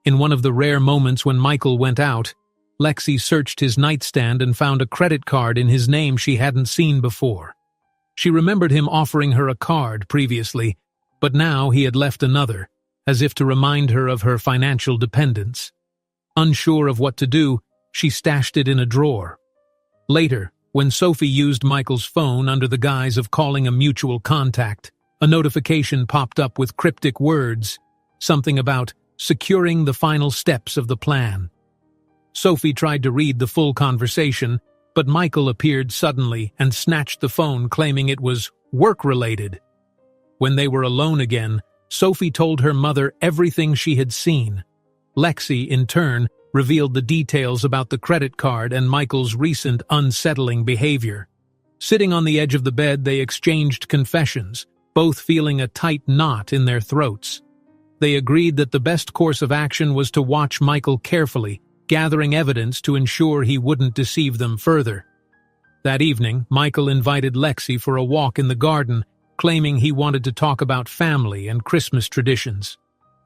In one of the rare moments when Michael went out, Lexi searched his nightstand and found a credit card in his name she hadn't seen before. She remembered him offering her a card previously, but now he had left another, as if to remind her of her financial dependence. Unsure of what to do, she stashed it in a drawer. Later, when Sophie used Michael's phone under the guise of calling a mutual contact, a notification popped up with cryptic words, something about securing the final steps of the plan. Sophie tried to read the full conversation, but Michael appeared suddenly and snatched the phone, claiming it was work-related. When they were alone again, Sophie told her mother everything she had seen. Lexi, in turn, revealed the details about the credit card and Michael's recent unsettling behavior. Sitting on the edge of the bed, they exchanged confessions, both feeling a tight knot in their throats. They agreed that the best course of action was to watch Michael carefully, gathering evidence to ensure he wouldn't deceive them further. That evening, Michael invited Lexi for a walk in the garden, claiming he wanted to talk about family and Christmas traditions.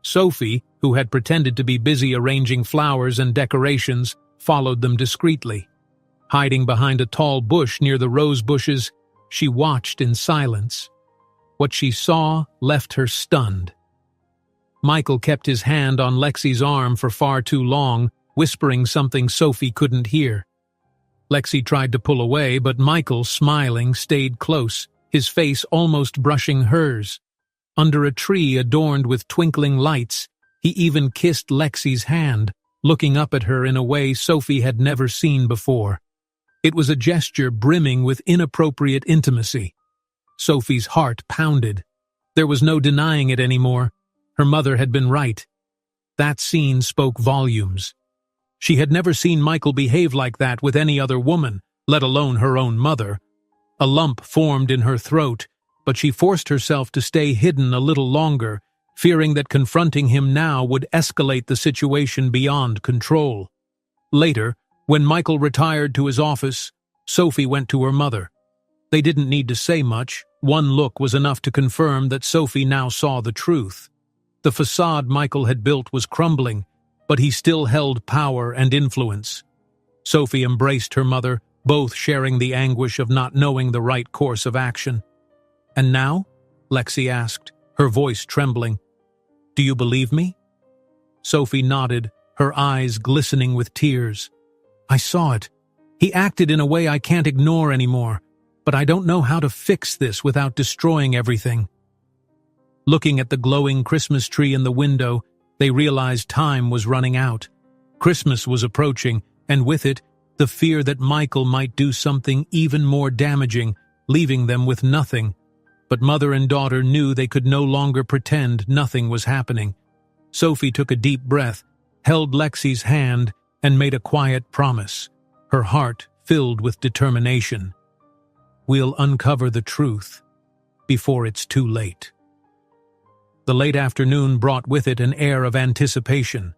Sophie, who had pretended to be busy arranging flowers and decorations, followed them discreetly. Hiding behind a tall bush near the rose bushes, she watched in silence. What she saw left her stunned. Michael kept his hand on Lexi's arm for far too long, whispering something Sophie couldn't hear. Lexi tried to pull away, but Michael, smiling, stayed close, his face almost brushing hers. Under a tree adorned with twinkling lights, he even kissed Lexi's hand, looking up at her in a way Sophie had never seen before. It was a gesture brimming with inappropriate intimacy. Sophie's heart pounded. There was no denying it anymore. Her mother had been right. That scene spoke volumes. She had never seen Michael behave like that with any other woman, let alone her own mother. A lump formed in her throat, but she forced herself to stay hidden a little longer, fearing that confronting him now would escalate the situation beyond control. Later, when Michael retired to his office, Sophie went to her mother. They didn't need to say much. One look was enough to confirm that Sophie now saw the truth. The facade Michael had built was crumbling, but he still held power and influence. Sophie embraced her mother, both sharing the anguish of not knowing the right course of action. "And now?" Lexi asked, her voice trembling. "Do you believe me?" Sophie nodded, her eyes glistening with tears. "I saw it. He acted in a way I can't ignore anymore, but I don't know how to fix this without destroying everything." Looking at the glowing Christmas tree in the window, they realized time was running out. Christmas was approaching, and with it, the fear that Michael might do something even more damaging, leaving them with nothing. But mother and daughter knew they could no longer pretend nothing was happening. Sophie took a deep breath, held Lexi's hand, and made a quiet promise, her heart filled with determination. "We'll uncover the truth before it's too late." The late afternoon brought with it an air of anticipation.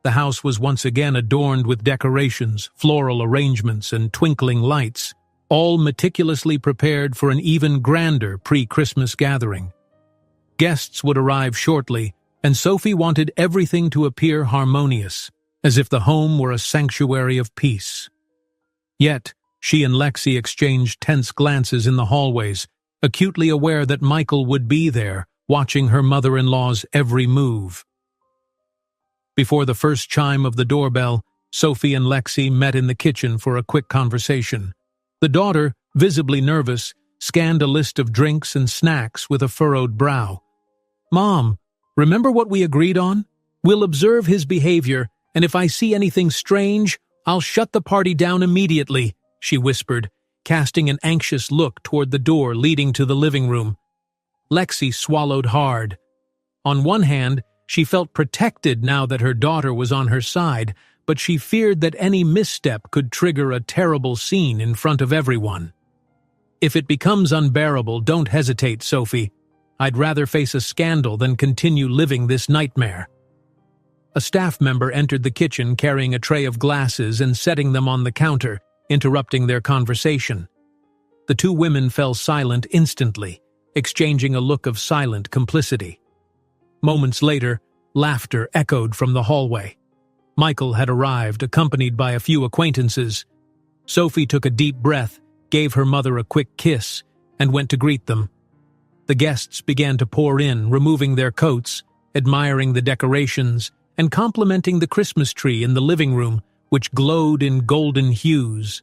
The house was once again adorned with decorations, floral arrangements, and twinkling lights, all meticulously prepared for an even grander pre-Christmas gathering. Guests would arrive shortly, and Sophie wanted everything to appear harmonious, as if the home were a sanctuary of peace. Yet, she and Lexi exchanged tense glances in the hallways, acutely aware that Michael would be there, watching her mother-in-law's every move. Before the first chime of the doorbell, Sophie and Lexi met in the kitchen for a quick conversation. The daughter, visibly nervous, scanned a list of drinks and snacks with a furrowed brow. "Mom, remember what we agreed on? We'll observe his behavior, and if I see anything strange, I'll shut the party down immediately," she whispered, casting an anxious look toward the door leading to the living room. Lexi swallowed hard. On one hand, she felt protected now that her daughter was on her side, but she feared that any misstep could trigger a terrible scene in front of everyone. "If it becomes unbearable, don't hesitate, Sophie. I'd rather face a scandal than continue living this nightmare." A staff member entered the kitchen carrying a tray of glasses and setting them on the counter, interrupting their conversation. The two women fell silent instantly, exchanging a look of silent complicity. Moments later, laughter echoed from the hallway. Michael had arrived, accompanied by a few acquaintances. Sophie took a deep breath, gave her mother a quick kiss, and went to greet them. The guests began to pour in, removing their coats, admiring the decorations, and complimenting the Christmas tree in the living room, which glowed in golden hues.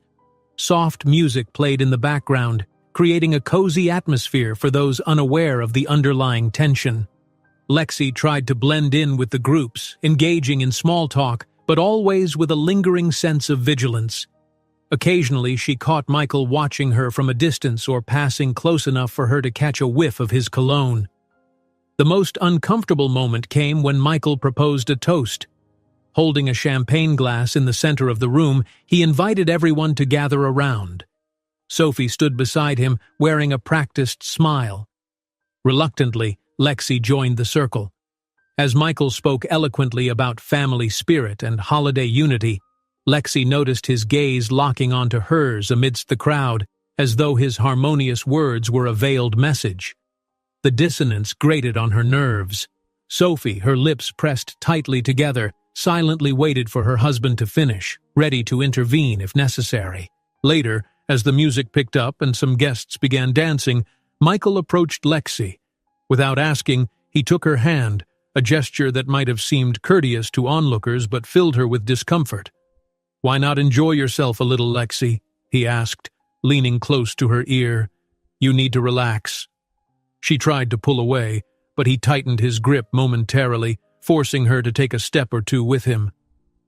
Soft music played in the background, creating a cozy atmosphere for those unaware of the underlying tension. Lexi tried to blend in with the groups, engaging in small talk, but always with a lingering sense of vigilance. Occasionally, she caught Michael watching her from a distance or passing close enough for her to catch a whiff of his cologne. The most uncomfortable moment came when Michael proposed a toast. Holding a champagne glass in the center of the room, he invited everyone to gather around. Sophie stood beside him, wearing a practiced smile. Reluctantly, Lexi joined the circle. As Michael spoke eloquently about family spirit and holiday unity, Lexi noticed his gaze locking onto hers amidst the crowd, as though his harmonious words were a veiled message. The dissonance grated on her nerves. Sophie, her lips pressed tightly together, silently waited for her husband to finish, ready to intervene if necessary. Later, as the music picked up and some guests began dancing, Michael approached Lexi. Without asking, he took her hand, a gesture that might have seemed courteous to onlookers but filled her with discomfort. "Why not enjoy yourself a little, Lexi?" he asked, leaning close to her ear. "You need to relax." She tried to pull away, but he tightened his grip momentarily, forcing her to take a step or two with him.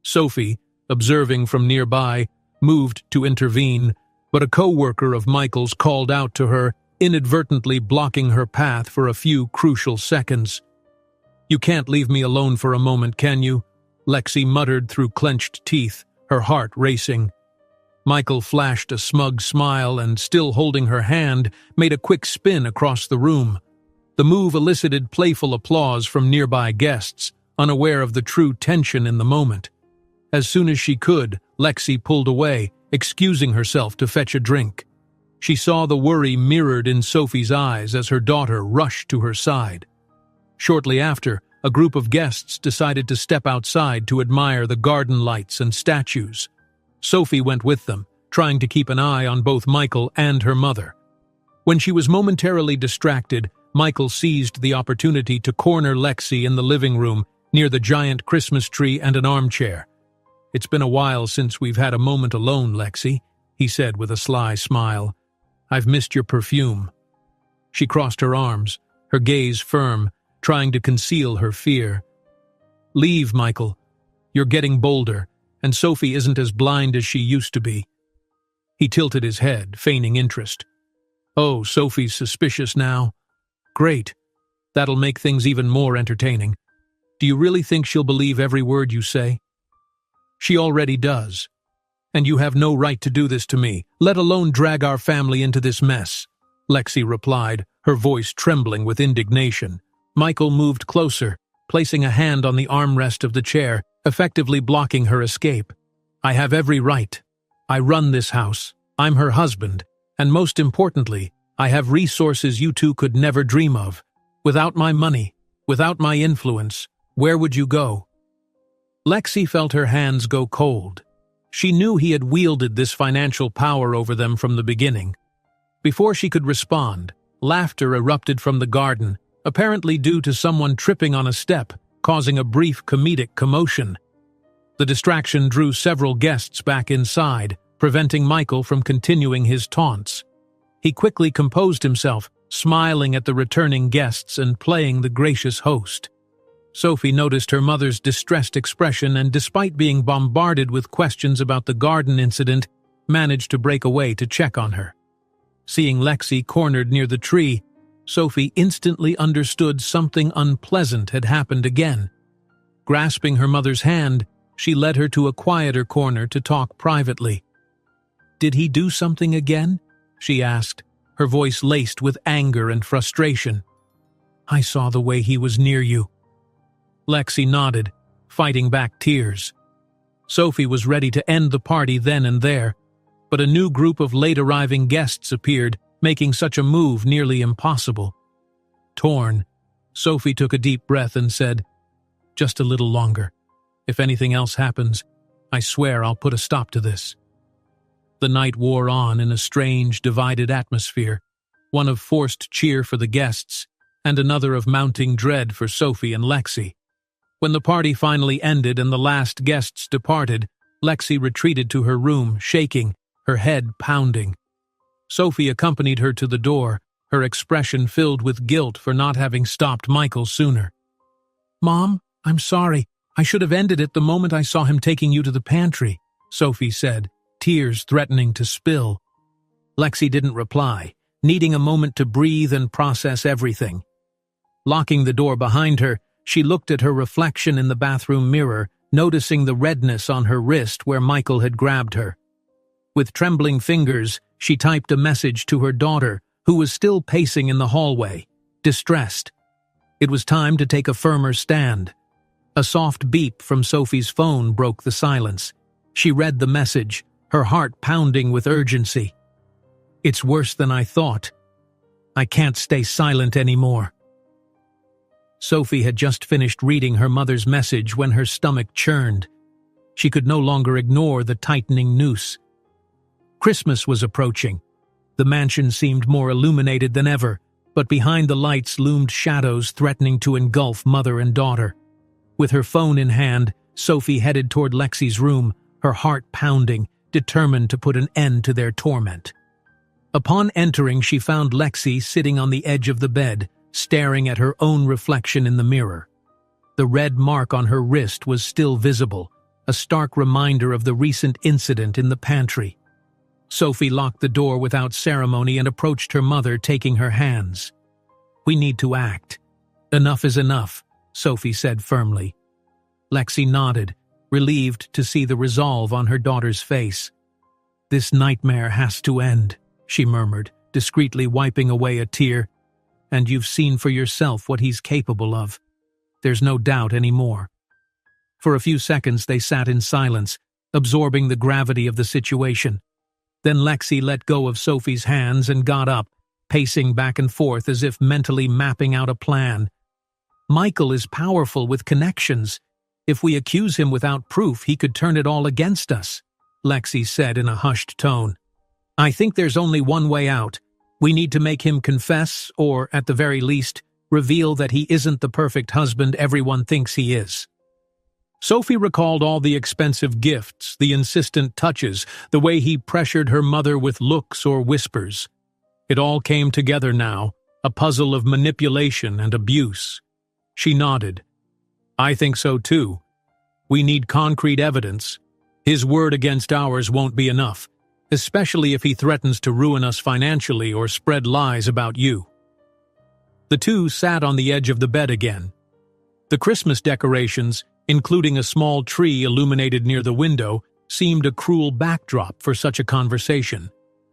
Sophie, observing from nearby, moved to intervene, but a co-worker of Michael's called out to her, inadvertently blocking her path for a few crucial seconds. "You can't leave me alone for a moment, can you?" Lexi muttered through clenched teeth, her heart racing. Michael flashed a smug smile and, still holding her hand, made a quick spin across the room. The move elicited playful applause from nearby guests, unaware of the true tension in the moment. As soon as she could, Lexi pulled away, excusing herself to fetch a drink. She saw the worry mirrored in Sophie's eyes as her daughter rushed to her side. Shortly after, a group of guests decided to step outside to admire the garden lights and statues. Sophie went with them, trying to keep an eye on both Michael and her mother. When she was momentarily distracted, Michael seized the opportunity to corner Lexi in the living room, near the giant Christmas tree and an armchair. "It's been a while since we've had a moment alone, Lexi," he said with a sly smile. "I've missed your perfume." She crossed her arms, her gaze firm, trying to conceal her fear. "Leave, Michael. You're getting bolder, and Sophie isn't as blind as she used to be." He tilted his head, feigning interest. "Oh, Sophie's suspicious now? Great. That'll make things even more entertaining. Do you really think she'll believe every word you say?" "She already does. And you have no right to do this to me, let alone drag our family into this mess," Lexi replied, her voice trembling with indignation. Michael moved closer, placing a hand on the armrest of the chair, effectively blocking her escape. "I have every right. I run this house. I'm her husband. And most importantly, I have resources you two could never dream of. Without my money, without my influence, where would you go?" Lexi felt her hands go cold. She knew he had wielded this financial power over them from the beginning. Before she could respond, laughter erupted from the garden, apparently due to someone tripping on a step, causing a brief comedic commotion. The distraction drew several guests back inside, preventing Michael from continuing his taunts. He quickly composed himself, smiling at the returning guests and playing the gracious host. Sophie noticed her mother's distressed expression and, despite being bombarded with questions about the garden incident, managed to break away to check on her. Seeing Lexi cornered near the tree, Sophie instantly understood something unpleasant had happened again. Grasping her mother's hand, she led her to a quieter corner to talk privately. "Did he do something again?" she asked, her voice laced with anger and frustration. "I saw the way he was near you." Lexi nodded, fighting back tears. Sophie was ready to end the party then and there, but a new group of late-arriving guests appeared, making such a move nearly impossible. Torn, Sophie took a deep breath and said, "Just a little longer. If anything else happens, I swear I'll put a stop to this." The night wore on in a strange, divided atmosphere. one of forced cheer for the guests, and another of mounting dread for Sophie and Lexi. When the party finally ended and the last guests departed, Lexi retreated to her room, shaking, her head pounding. Sophie accompanied her to the door, her expression filled with guilt for not having stopped Michael sooner. "Mom, I'm sorry. I should have ended it the moment I saw him taking you to the pantry," Sophie said, tears threatening to spill. Lexi didn't reply, needing a moment to breathe and process everything. Locking the door behind her, she looked at her reflection in the bathroom mirror, noticing the redness on her wrist where Michael had grabbed her. With trembling fingers, she typed a message to her daughter, who was still pacing in the hallway, distressed. It was time to take a firmer stand. A soft beep from Sophie's phone broke the silence. She read the message, her heart pounding with urgency. "It's worse than I thought. I can't stay silent anymore." Sophie had just finished reading her mother's message when her stomach churned. She could no longer ignore the tightening noose. Christmas was approaching. The mansion seemed more illuminated than ever, but behind the lights loomed shadows threatening to engulf mother and daughter. With her phone in hand, Sophie headed toward Lexi's room, her heart pounding, determined to put an end to their torment. Upon entering, she found Lexi sitting on the edge of the bed, staring at her own reflection in the mirror. The red mark on her wrist was still visible, a stark reminder of the recent incident in the pantry. Sophie locked the door without ceremony and approached her mother, taking her hands. "We need to act. Enough is enough," Sophie said firmly. Lexi nodded, relieved to see the resolve on her daughter's face. "This nightmare has to end," she murmured, discreetly wiping away a tear. "And you've seen for yourself what he's capable of. There's no doubt anymore." For a few seconds they sat in silence, absorbing the gravity of the situation. Then Lexi let go of Sophie's hands and got up, pacing back and forth as if mentally mapping out a plan. "Michael is powerful with connections. If we accuse him without proof, he could turn it all against us," Lexi said in a hushed tone. "I think there's only one way out. We need to make him confess, or, at the very least, reveal that he isn't the perfect husband everyone thinks he is." Sophie recalled all the expensive gifts, the insistent touches, the way he pressured her mother with looks or whispers. It all came together now, a puzzle of manipulation and abuse. She nodded. "I think so too. We need concrete evidence. His word against ours won't be enough, especially if he threatens to ruin us financially or spread lies about you." The two sat on the edge of the bed again. The Christmas decorations, including a small tree illuminated near the window, seemed a cruel backdrop for such a conversation.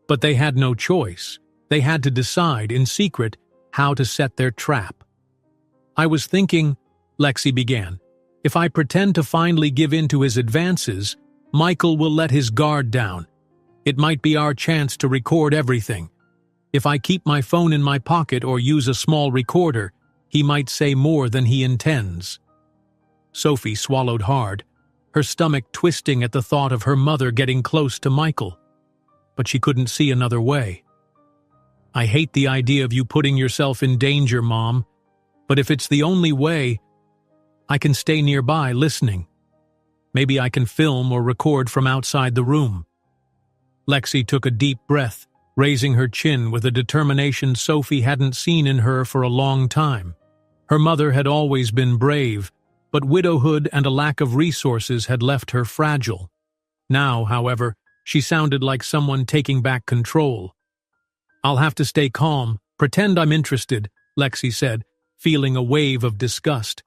But they had no choice. They had to decide, in secret, how to set their trap. "I was thinking," Lexi began, "if I pretend to finally give in to his advances, Michael will let his guard down. It might be our chance to record everything. If I keep my phone in my pocket or use a small recorder, he might say more than he intends." Sophie swallowed hard, her stomach twisting at the thought of her mother getting close to Michael. But she couldn't see another way. "I hate the idea of you putting yourself in danger, Mom, but if it's the only way, I can stay nearby listening. Maybe I can film or record from outside the room." Lexi took a deep breath, raising her chin with a determination Sophie hadn't seen in her for a long time. Her mother had always been brave, but widowhood and a lack of resources had left her fragile. Now, however, she sounded like someone taking back control. "I'll have to stay calm, pretend I'm interested," Lexi said, feeling a wave of disgust.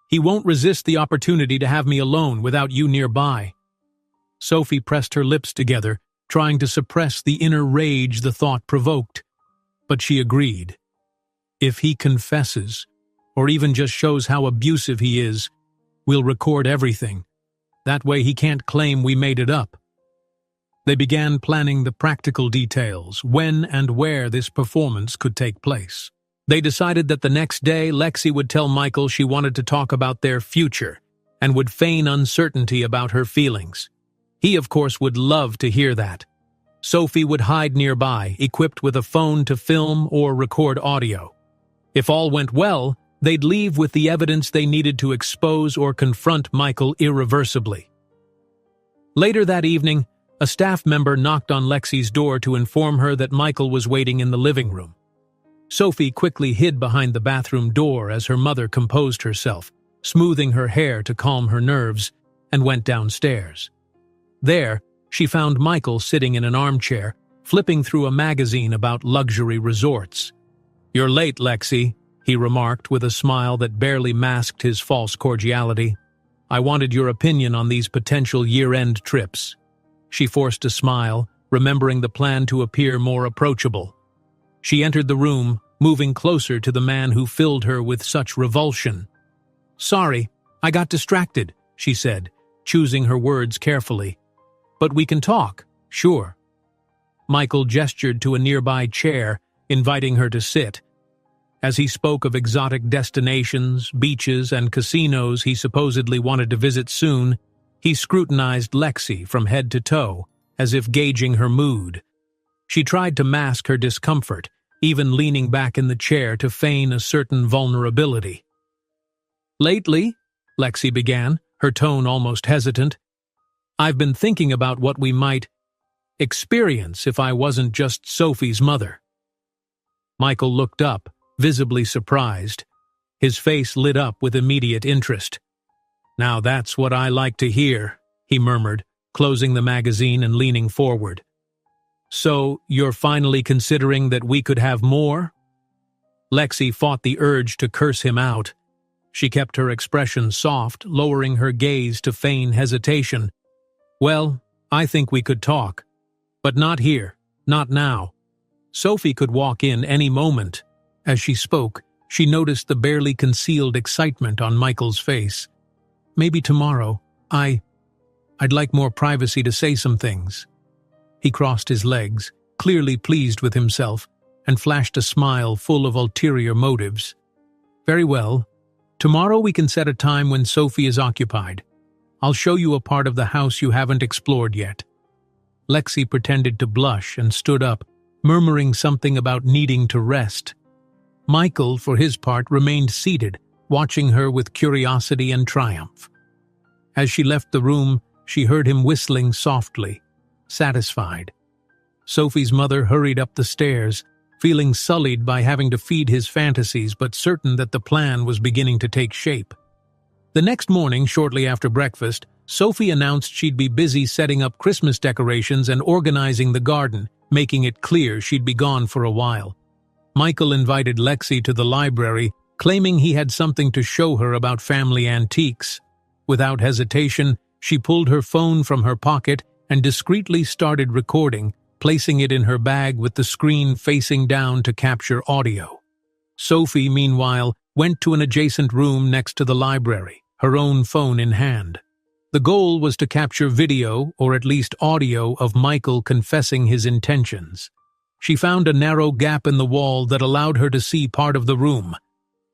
"He won't resist the opportunity to have me alone without you nearby." Sophie pressed her lips together, trying to suppress the inner rage the thought provoked. But she agreed. "If he confesses, or even just shows how abusive he is, we'll record everything. That way he can't claim we made it up." They began planning the practical details, when and where this performance could take place. They decided that the next day Lexi would tell Michael she wanted to talk about their future, and would feign uncertainty about her feelings. He, of course, would love to hear that. Sophie would hide nearby, equipped with a phone to film or record audio. If all went well, they'd leave with the evidence they needed to expose or confront Michael irreversibly. Later that evening, a staff member knocked on Lexi's door to inform her that Michael was waiting in the living room. Sophie quickly hid behind the bathroom door as her mother composed herself, smoothing her hair to calm her nerves, and went downstairs. There, she found Michael sitting in an armchair, flipping through a magazine about luxury resorts. "You're late, Lexi," he remarked with a smile that barely masked his false cordiality. "I wanted your opinion on these potential year-end trips." She forced a smile, remembering the plan to appear more approachable. She entered the room, moving closer to the man who filled her with such revulsion. "Sorry, I got distracted," she said, choosing her words carefully. "But we can talk, sure." Michael gestured to a nearby chair, inviting her to sit. As he spoke of exotic destinations, beaches, and casinos he supposedly wanted to visit soon, he scrutinized Lexi from head to toe, as if gauging her mood. She tried to mask her discomfort, even leaning back in the chair to feign a certain vulnerability. "Lately," Lexi began, her tone almost hesitant, "I've been thinking about what we might experience if I wasn't just Sophie's mother." Michael looked up, visibly surprised. His face lit up with immediate interest. "Now that's what I like to hear," he murmured, closing the magazine and leaning forward. "So, you're finally considering that we could have more?" Lexi fought the urge to curse him out. She kept her expression soft, lowering her gaze to feign hesitation. "Well, I think we could talk. But not here, not now." Sophie could walk in any moment. As she spoke, she noticed the barely concealed excitement on Michael's face. "Maybe tomorrow. I'd like more privacy to say some things." He crossed his legs, clearly pleased with himself, and flashed a smile full of ulterior motives. "Very well. Tomorrow we can set a time when Sophie is occupied. I'll show you a part of the house you haven't explored yet." Lexi pretended to blush and stood up, murmuring something about needing to rest. Michael, for his part, remained seated, watching her with curiosity and triumph. As she left the room, she heard him whistling softly, satisfied. Sophie's mother hurried up the stairs, feeling sullied by having to feed his fantasies but certain that the plan was beginning to take shape. The next morning, shortly after breakfast, Sophie announced she'd be busy setting up Christmas decorations and organizing the garden, making it clear she'd be gone for a while. Michael invited Lexi to the library, claiming he had something to show her about family antiques. Without hesitation, she pulled her phone from her pocket and discreetly started recording, placing it in her bag with the screen facing down to capture audio. Sophie, meanwhile, went to an adjacent room next to the library, her own phone in hand. The goal was to capture video, or at least audio, of Michael confessing his intentions. She found a narrow gap in the wall that allowed her to see part of the room.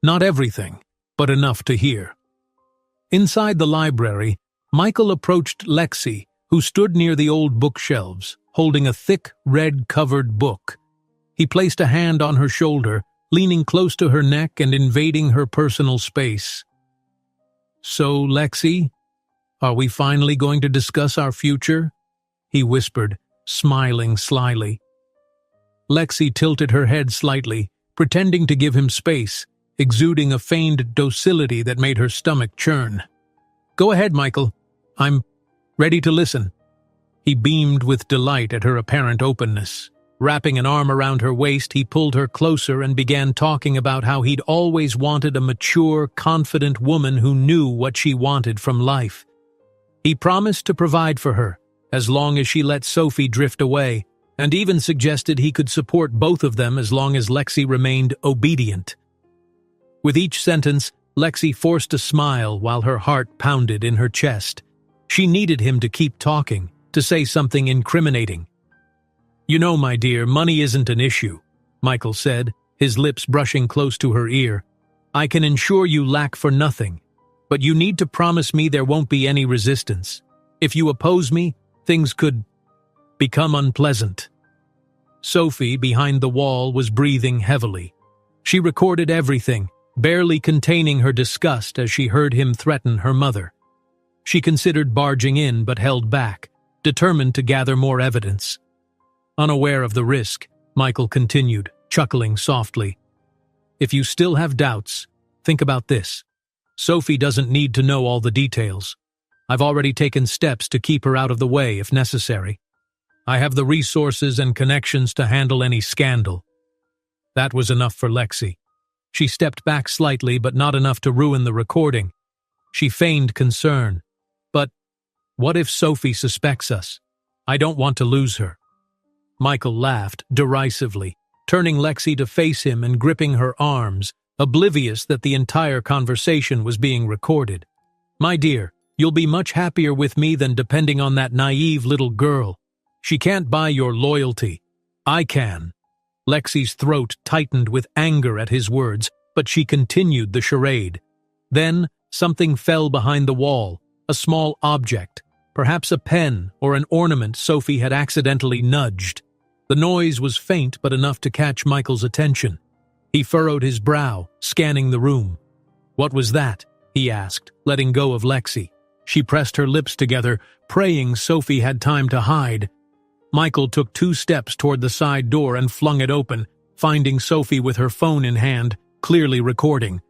Not everything, but enough to hear. Inside the library, Michael approached Lexi, who stood near the old bookshelves, holding a thick, red-covered book. He placed a hand on her shoulder, leaning close to her neck and invading her personal space. "So, Lexi, are we finally going to discuss our future?" he whispered, smiling slyly. Lexi tilted her head slightly, pretending to give him space, exuding a feigned docility that made her stomach churn. "Go ahead, Michael. I'm ready to listen." He beamed with delight at her apparent openness. Wrapping an arm around her waist, he pulled her closer and began talking about how he'd always wanted a mature, confident woman who knew what she wanted from life. He promised to provide for her, as long as she let Sophie drift away, and even suggested he could support both of them as long as Lexi remained obedient. With each sentence, Lexi forced a smile while her heart pounded in her chest. She needed him to keep talking, to say something incriminating. "You know, my dear, money isn't an issue," Michael said, his lips brushing close to her ear. "I can ensure you lack for nothing, but you need to promise me there won't be any resistance. If you oppose me, things could become unpleasant. Sophie, behind the wall, was breathing heavily. She recorded everything, barely containing her disgust as she heard him threaten her mother. She considered barging in but held back, determined to gather more evidence. Unaware of the risk, Michael continued, chuckling softly. If you still have doubts, think about this. Sophie doesn't need to know all the details. I've already taken steps to keep her out of the way if necessary. I have the resources and connections to handle any scandal. That was enough for Lexi. She stepped back slightly, but not enough to ruin the recording. She feigned concern. But what if Sophie suspects us? I don't want to lose her. Michael laughed derisively, turning Lexi to face him and gripping her arms, oblivious that the entire conversation was being recorded. My dear, you'll be much happier with me than depending on that naive little girl. She can't buy your loyalty. I can. Lexi's throat tightened with anger at his words, but she continued the charade. Then something fell behind the wall, a small object, perhaps a pen or an ornament Sophie had accidentally nudged. The noise was faint but enough to catch Michael's attention. He furrowed his brow, scanning the room. What was that? He asked, letting go of Lexi. She pressed her lips together, praying Sophie had time to hide. Michael took 2 steps toward the side door and flung it open, finding Sophie with her phone in hand, clearly recording.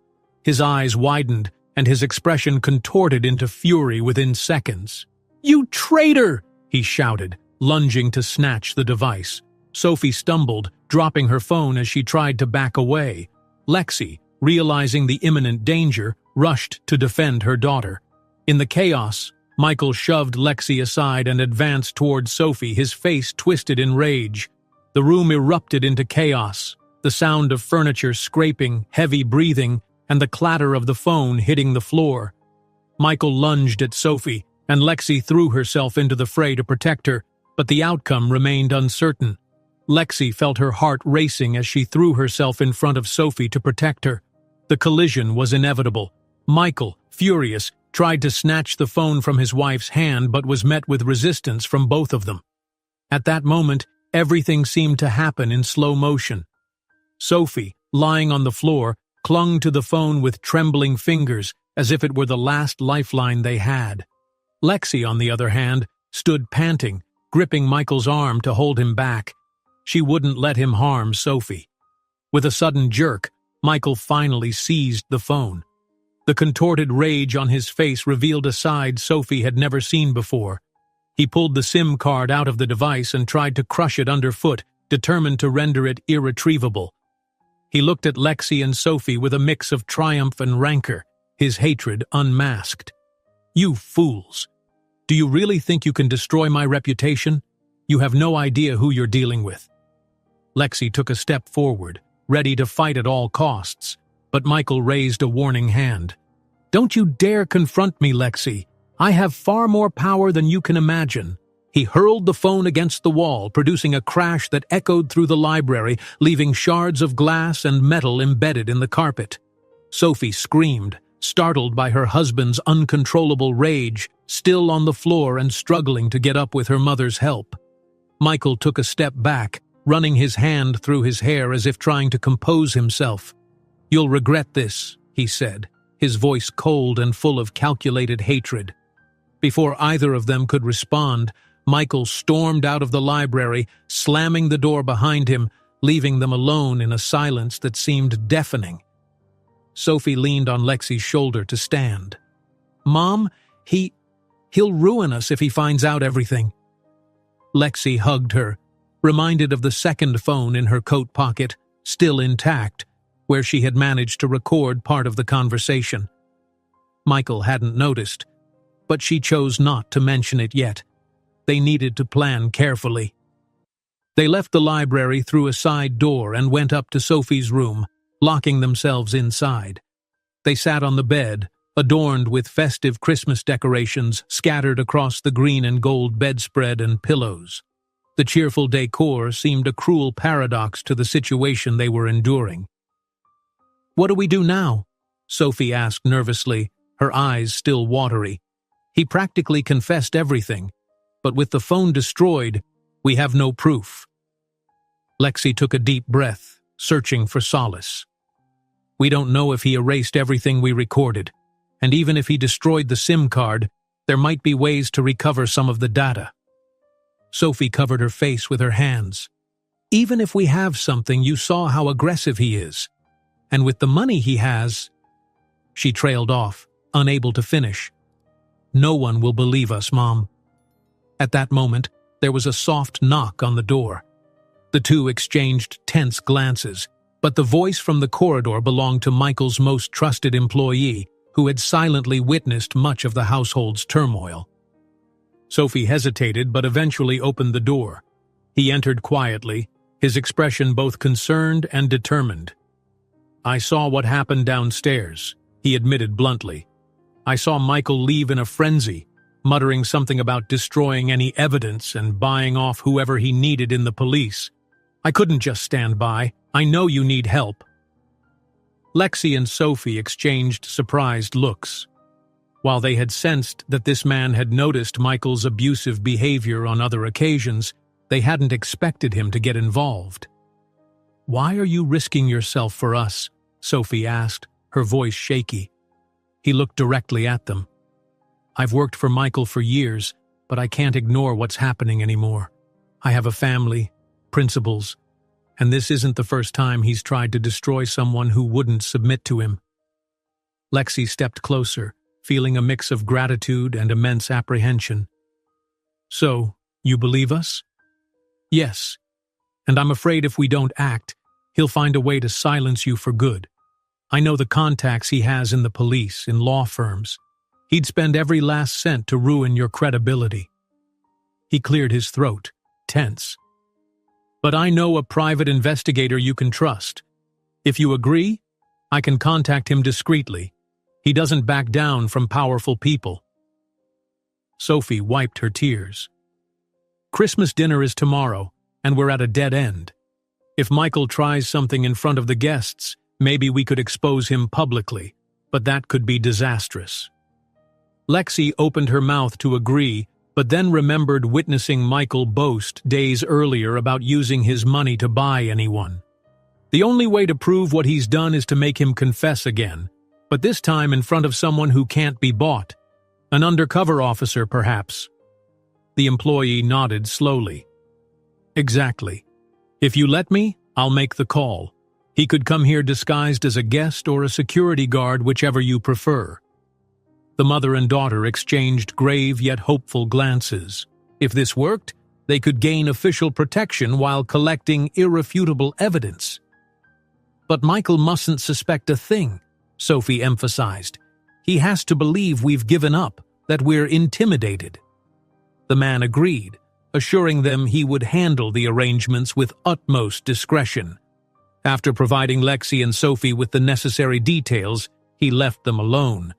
His eyes widened, and his expression contorted into fury within seconds. "You traitor!" he shouted, lunging to snatch the device. Sophie stumbled, dropping her phone as she tried to back away. Lexi, realizing the imminent danger, rushed to defend her daughter. In the chaos, Michael shoved Lexi aside and advanced toward Sophie, his face twisted in rage. The room erupted into chaos, the sound of furniture scraping, heavy breathing, and the clatter of the phone hitting the floor. Michael lunged at Sophie, and Lexi threw herself into the fray to protect her, but the outcome remained uncertain. Lexi felt her heart racing as she threw herself in front of Sophie to protect her. The collision was inevitable. Michael, furious, tried to snatch the phone from his wife's hand but was met with resistance from both of them. At that moment, everything seemed to happen in slow motion. Sophie, lying on the floor, clung to the phone with trembling fingers as if it were the last lifeline they had. Lexi, on the other hand, stood panting, gripping Michael's arm to hold him back. She wouldn't let him harm Sophie. With a sudden jerk, Michael finally seized the phone. The contorted rage on his face revealed a side Sophie had never seen before. He pulled the SIM card out of the device and tried to crush it underfoot, determined to render it irretrievable. He looked at Lexi and Sophie with a mix of triumph and rancor, his hatred unmasked. You fools! Do you really think you can destroy my reputation? You have no idea who you're dealing with. Lexi took a step forward, ready to fight at all costs, but Michael raised a warning hand. Don't you dare confront me, Lexi. I have far more power than you can imagine. He hurled the phone against the wall, producing a crash that echoed through the library, leaving shards of glass and metal embedded in the carpet. Sophie screamed, startled by her husband's uncontrollable rage, still on the floor and struggling to get up with her mother's help. Michael took a step back, running his hand through his hair as if trying to compose himself. You'll regret this, he said, his voice cold and full of calculated hatred. Before either of them could respond, Michael stormed out of the library, slamming the door behind him, leaving them alone in a silence that seemed deafening. Sophie leaned on Lexi's shoulder to stand. Mom, he'll ruin us if he finds out everything. Lexi hugged her, reminded of the second phone in her coat pocket, still intact, where she had managed to record part of the conversation. Michael hadn't noticed, but she chose not to mention it yet. They needed to plan carefully. They left the library through a side door and went up to Sophie's room, locking themselves inside. They sat on the bed, adorned with festive Christmas decorations scattered across the green and gold bedspread and pillows. The cheerful decor seemed a cruel paradox to the situation they were enduring. What do we do now? Sophie asked nervously, her eyes still watery. He practically confessed everything, but with the phone destroyed, We have no proof." Lexi took a deep breath, searching for solace. "We don't know if he erased everything we recorded, and even if he destroyed the SIM card, there might be ways to recover some of the data." Sophie covered her face with her hands. "Even if we have something, you saw how aggressive he is. And with the money he has—" She trailed off, unable to finish. "No one will believe us, Mom." At that moment, there was a soft knock on the door. The two exchanged tense glances, but the voice from the corridor belonged to Michael's most trusted employee, who had silently witnessed much of the household's turmoil. Sophie hesitated but eventually opened the door. He entered quietly, his expression both concerned and determined. "I saw what happened downstairs," he admitted bluntly. "I saw Michael leave in a frenzy, muttering something about destroying any evidence and buying off whoever he needed in the police. I couldn't just stand by. I know you need help." Lexi and Sophie exchanged surprised looks. While they had sensed that this man had noticed Michael's abusive behavior on other occasions, they hadn't expected him to get involved. "Why are you risking yourself for us?" Sophie asked, her voice shaky. He looked directly at them. "I've worked for Michael for years, but I can't ignore what's happening anymore. I have a family, principles, and this isn't the first time he's tried to destroy someone who wouldn't submit to him." Lexi stepped closer, feeling a mix of gratitude and immense apprehension. "So, you believe us?" "Yes, and I'm afraid if we don't act, he'll find a way to silence you for good. I know the contacts he has in the police, in law firms. He'd spend every last cent to ruin your credibility." He cleared his throat, tense. "But I know a private investigator you can trust. If you agree, I can contact him discreetly. He doesn't back down from powerful people." Sophie wiped her tears. "Christmas dinner is tomorrow, and we're at a dead end. If Michael tries something in front of the guests, maybe we could expose him publicly, but that could be disastrous." Lexi opened her mouth to agree, but then remembered witnessing Michael boast days earlier about using his money to buy anyone. The only way to prove what he's done is to make him confess again, but this time in front of someone who can't be bought. An undercover officer, perhaps. The employee nodded slowly. "Exactly. If you let me, I'll make the call. He could come here disguised as a guest or a security guard, whichever you prefer." The mother and daughter exchanged grave yet hopeful glances. If this worked, they could gain official protection while collecting irrefutable evidence. "But Michael mustn't suspect a thing," Sophie emphasized. "He has to believe we've given up, that we're intimidated." The man agreed, assuring them he would handle the arrangements with utmost discretion. After providing Lexi and Sophie with the necessary details, he left them alone.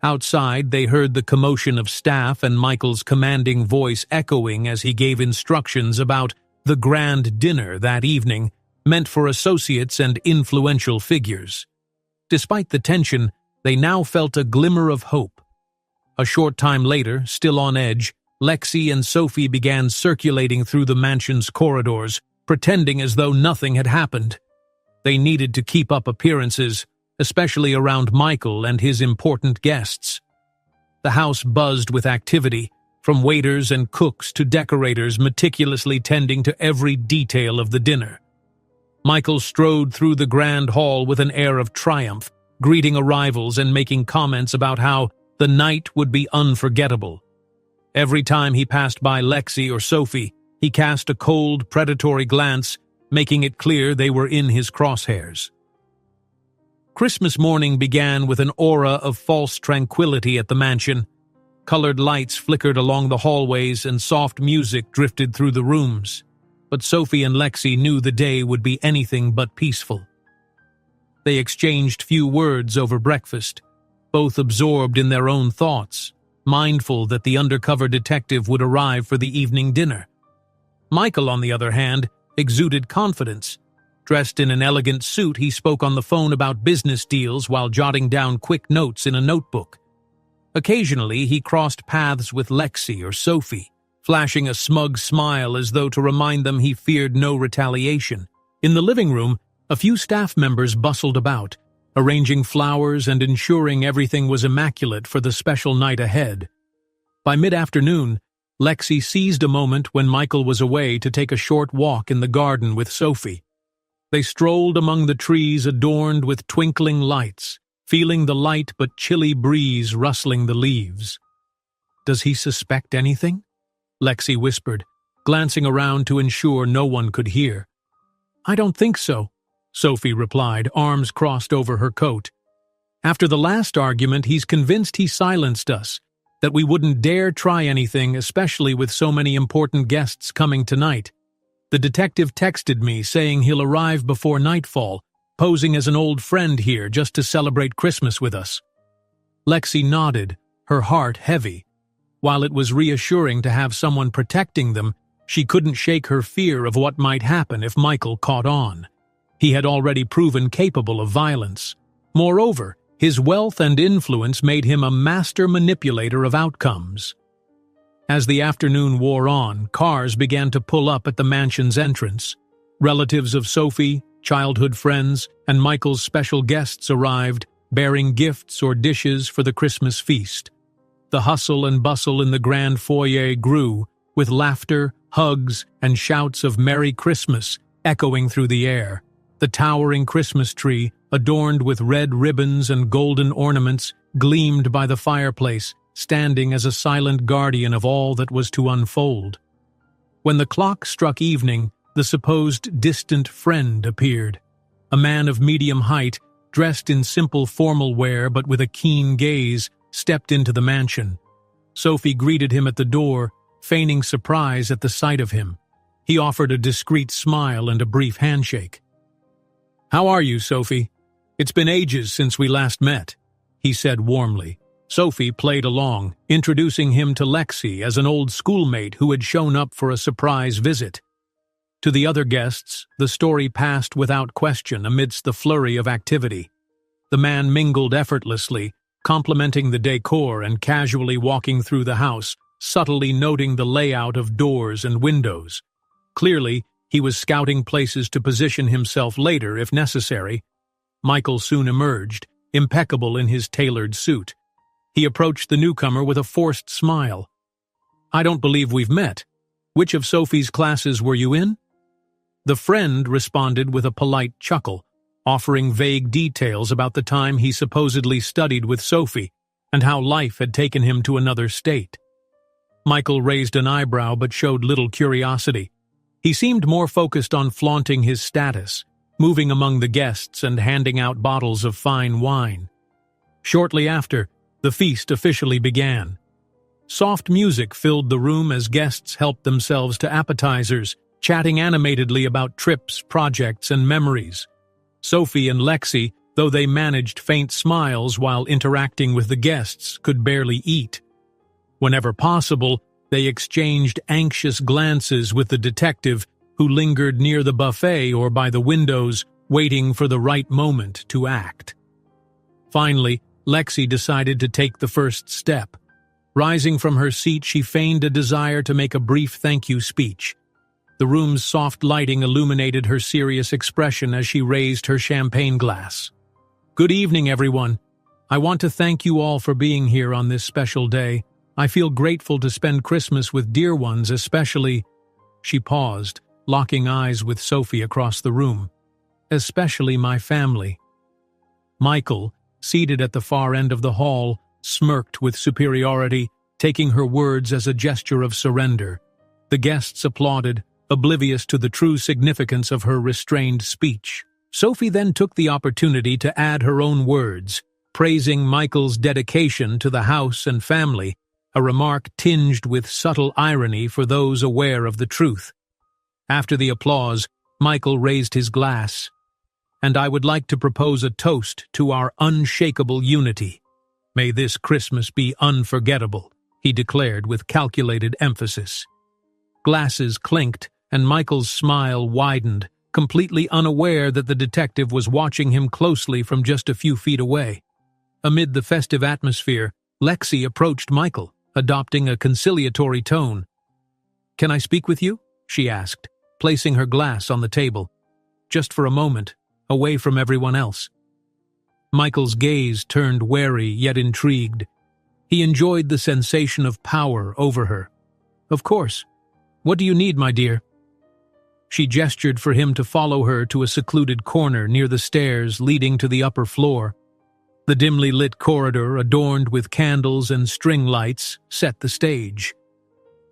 Outside, they heard the commotion of staff and Michael's commanding voice echoing as he gave instructions about the grand dinner that evening, meant for associates and influential figures. Despite the tension, they now felt a glimmer of hope. A short time later, still on edge, Lexi and Sophie began circulating through the mansion's corridors, pretending as though nothing had happened. They needed to keep up appearances, especially around Michael and his important guests. The house buzzed with activity, from waiters and cooks to decorators meticulously tending to every detail of the dinner. Michael strode through the grand hall with an air of triumph, greeting arrivals and making comments about how the night would be unforgettable. Every time he passed by Lexi or Sophie, he cast a cold, predatory glance, making it clear they were in his crosshairs. Christmas morning began with an aura of false tranquility at the mansion. Colored lights flickered along the hallways and soft music drifted through the rooms. But Sophie and Lexi knew the day would be anything but peaceful. They exchanged few words over breakfast, both absorbed in their own thoughts, mindful that the undercover detective would arrive for the evening dinner. Michael, on the other hand, exuded confidence. Dressed in an elegant suit, he spoke on the phone about business deals while jotting down quick notes in a notebook. Occasionally, he crossed paths with Lexi or Sophie, flashing a smug smile as though to remind them he feared no retaliation. In the living room, a few staff members bustled about, arranging flowers and ensuring everything was immaculate for the special night ahead. By mid-afternoon, Lexi seized a moment when Michael was away to take a short walk in the garden with Sophie. They strolled among the trees adorned with twinkling lights, feeling the light but chilly breeze rustling the leaves. "Does he suspect anything?" Lexi whispered, glancing around to ensure no one could hear. "I don't think so," Sophie replied, arms crossed over her coat. "After the last argument, he's convinced he silenced us, that we wouldn't dare try anything, especially with so many important guests coming tonight. The detective texted me saying he'll arrive before nightfall, posing as an old friend here just to celebrate Christmas with us." Lexi nodded, her heart heavy. While it was reassuring to have someone protecting them, she couldn't shake her fear of what might happen if Michael caught on. He had already proven capable of violence. Moreover, his wealth and influence made him a master manipulator of outcomes. As the afternoon wore on, cars began to pull up at the mansion's entrance. Relatives of Sophie, childhood friends, and Michael's special guests arrived, bearing gifts or dishes for the Christmas feast. The hustle and bustle in the grand foyer grew, with laughter, hugs, and shouts of "Merry Christmas" echoing through the air. The towering Christmas tree, adorned with red ribbons and golden ornaments, gleamed by the fireplace, standing as a silent guardian of all that was to unfold. When the clock struck evening, the supposed distant friend appeared. A man of medium height, dressed in simple formal wear but with a keen gaze, stepped into the mansion. Sophie greeted him at the door, feigning surprise at the sight of him. He offered a discreet smile and a brief handshake. "How are you, Sophie? It's been ages since we last met," he said warmly. Sophie played along, introducing him to Lexi as an old schoolmate who had shown up for a surprise visit. To the other guests, the story passed without question amidst the flurry of activity. The man mingled effortlessly, complimenting the decor and casually walking through the house, subtly noting the layout of doors and windows. Clearly, he was scouting places to position himself later if necessary. Michael soon emerged, impeccable in his tailored suit. He approached the newcomer with a forced smile. "I don't believe we've met. Which of Sophie's classes were you in?" The friend responded with a polite chuckle, offering vague details about the time he supposedly studied with Sophie and how life had taken him to another state. Michael raised an eyebrow but showed little curiosity. He seemed more focused on flaunting his status, moving among the guests and handing out bottles of fine wine. Shortly after, the feast officially began. Soft music filled the room as guests helped themselves to appetizers, chatting animatedly about trips, projects, and memories. Sophie and Lexi, though they managed faint smiles while interacting with the guests, could barely eat. Whenever possible, they exchanged anxious glances with the detective, who lingered near the buffet or by the windows, waiting for the right moment to act. Finally, Lexi decided to take the first step. Rising from her seat, she feigned a desire to make a brief thank you speech. The room's soft lighting illuminated her serious expression as she raised her champagne glass. "Good evening, everyone. I want to thank you all for being here on this special day. I feel grateful to spend Christmas with dear ones, especially—" She paused, locking eyes with Sophie across the room. "Especially my family." Michael, seated at the far end of the hall, smirked with superiority, taking her words as a gesture of surrender. The guests applauded, oblivious to the true significance of her restrained speech. Sophie then took the opportunity to add her own words, praising Michael's dedication to the house and family, a remark tinged with subtle irony for those aware of the truth. After the applause, Michael raised his glass. "And I would like to propose a toast to our unshakable unity. May this Christmas be unforgettable," he declared with calculated emphasis. Glasses clinked, and Michael's smile widened, completely unaware that the detective was watching him closely from just a few feet away. Amid the festive atmosphere, Lexi approached Michael, adopting a conciliatory tone. "Can I speak with you?" she asked, placing her glass on the table. Just for a moment, away from everyone else. Michael's gaze turned wary yet intrigued. He enjoyed the sensation of power over her. "Of course. What do you need, my dear?" She gestured for him to follow her to a secluded corner near the stairs leading to the upper floor. The dimly lit corridor, adorned with candles and string lights, set the stage.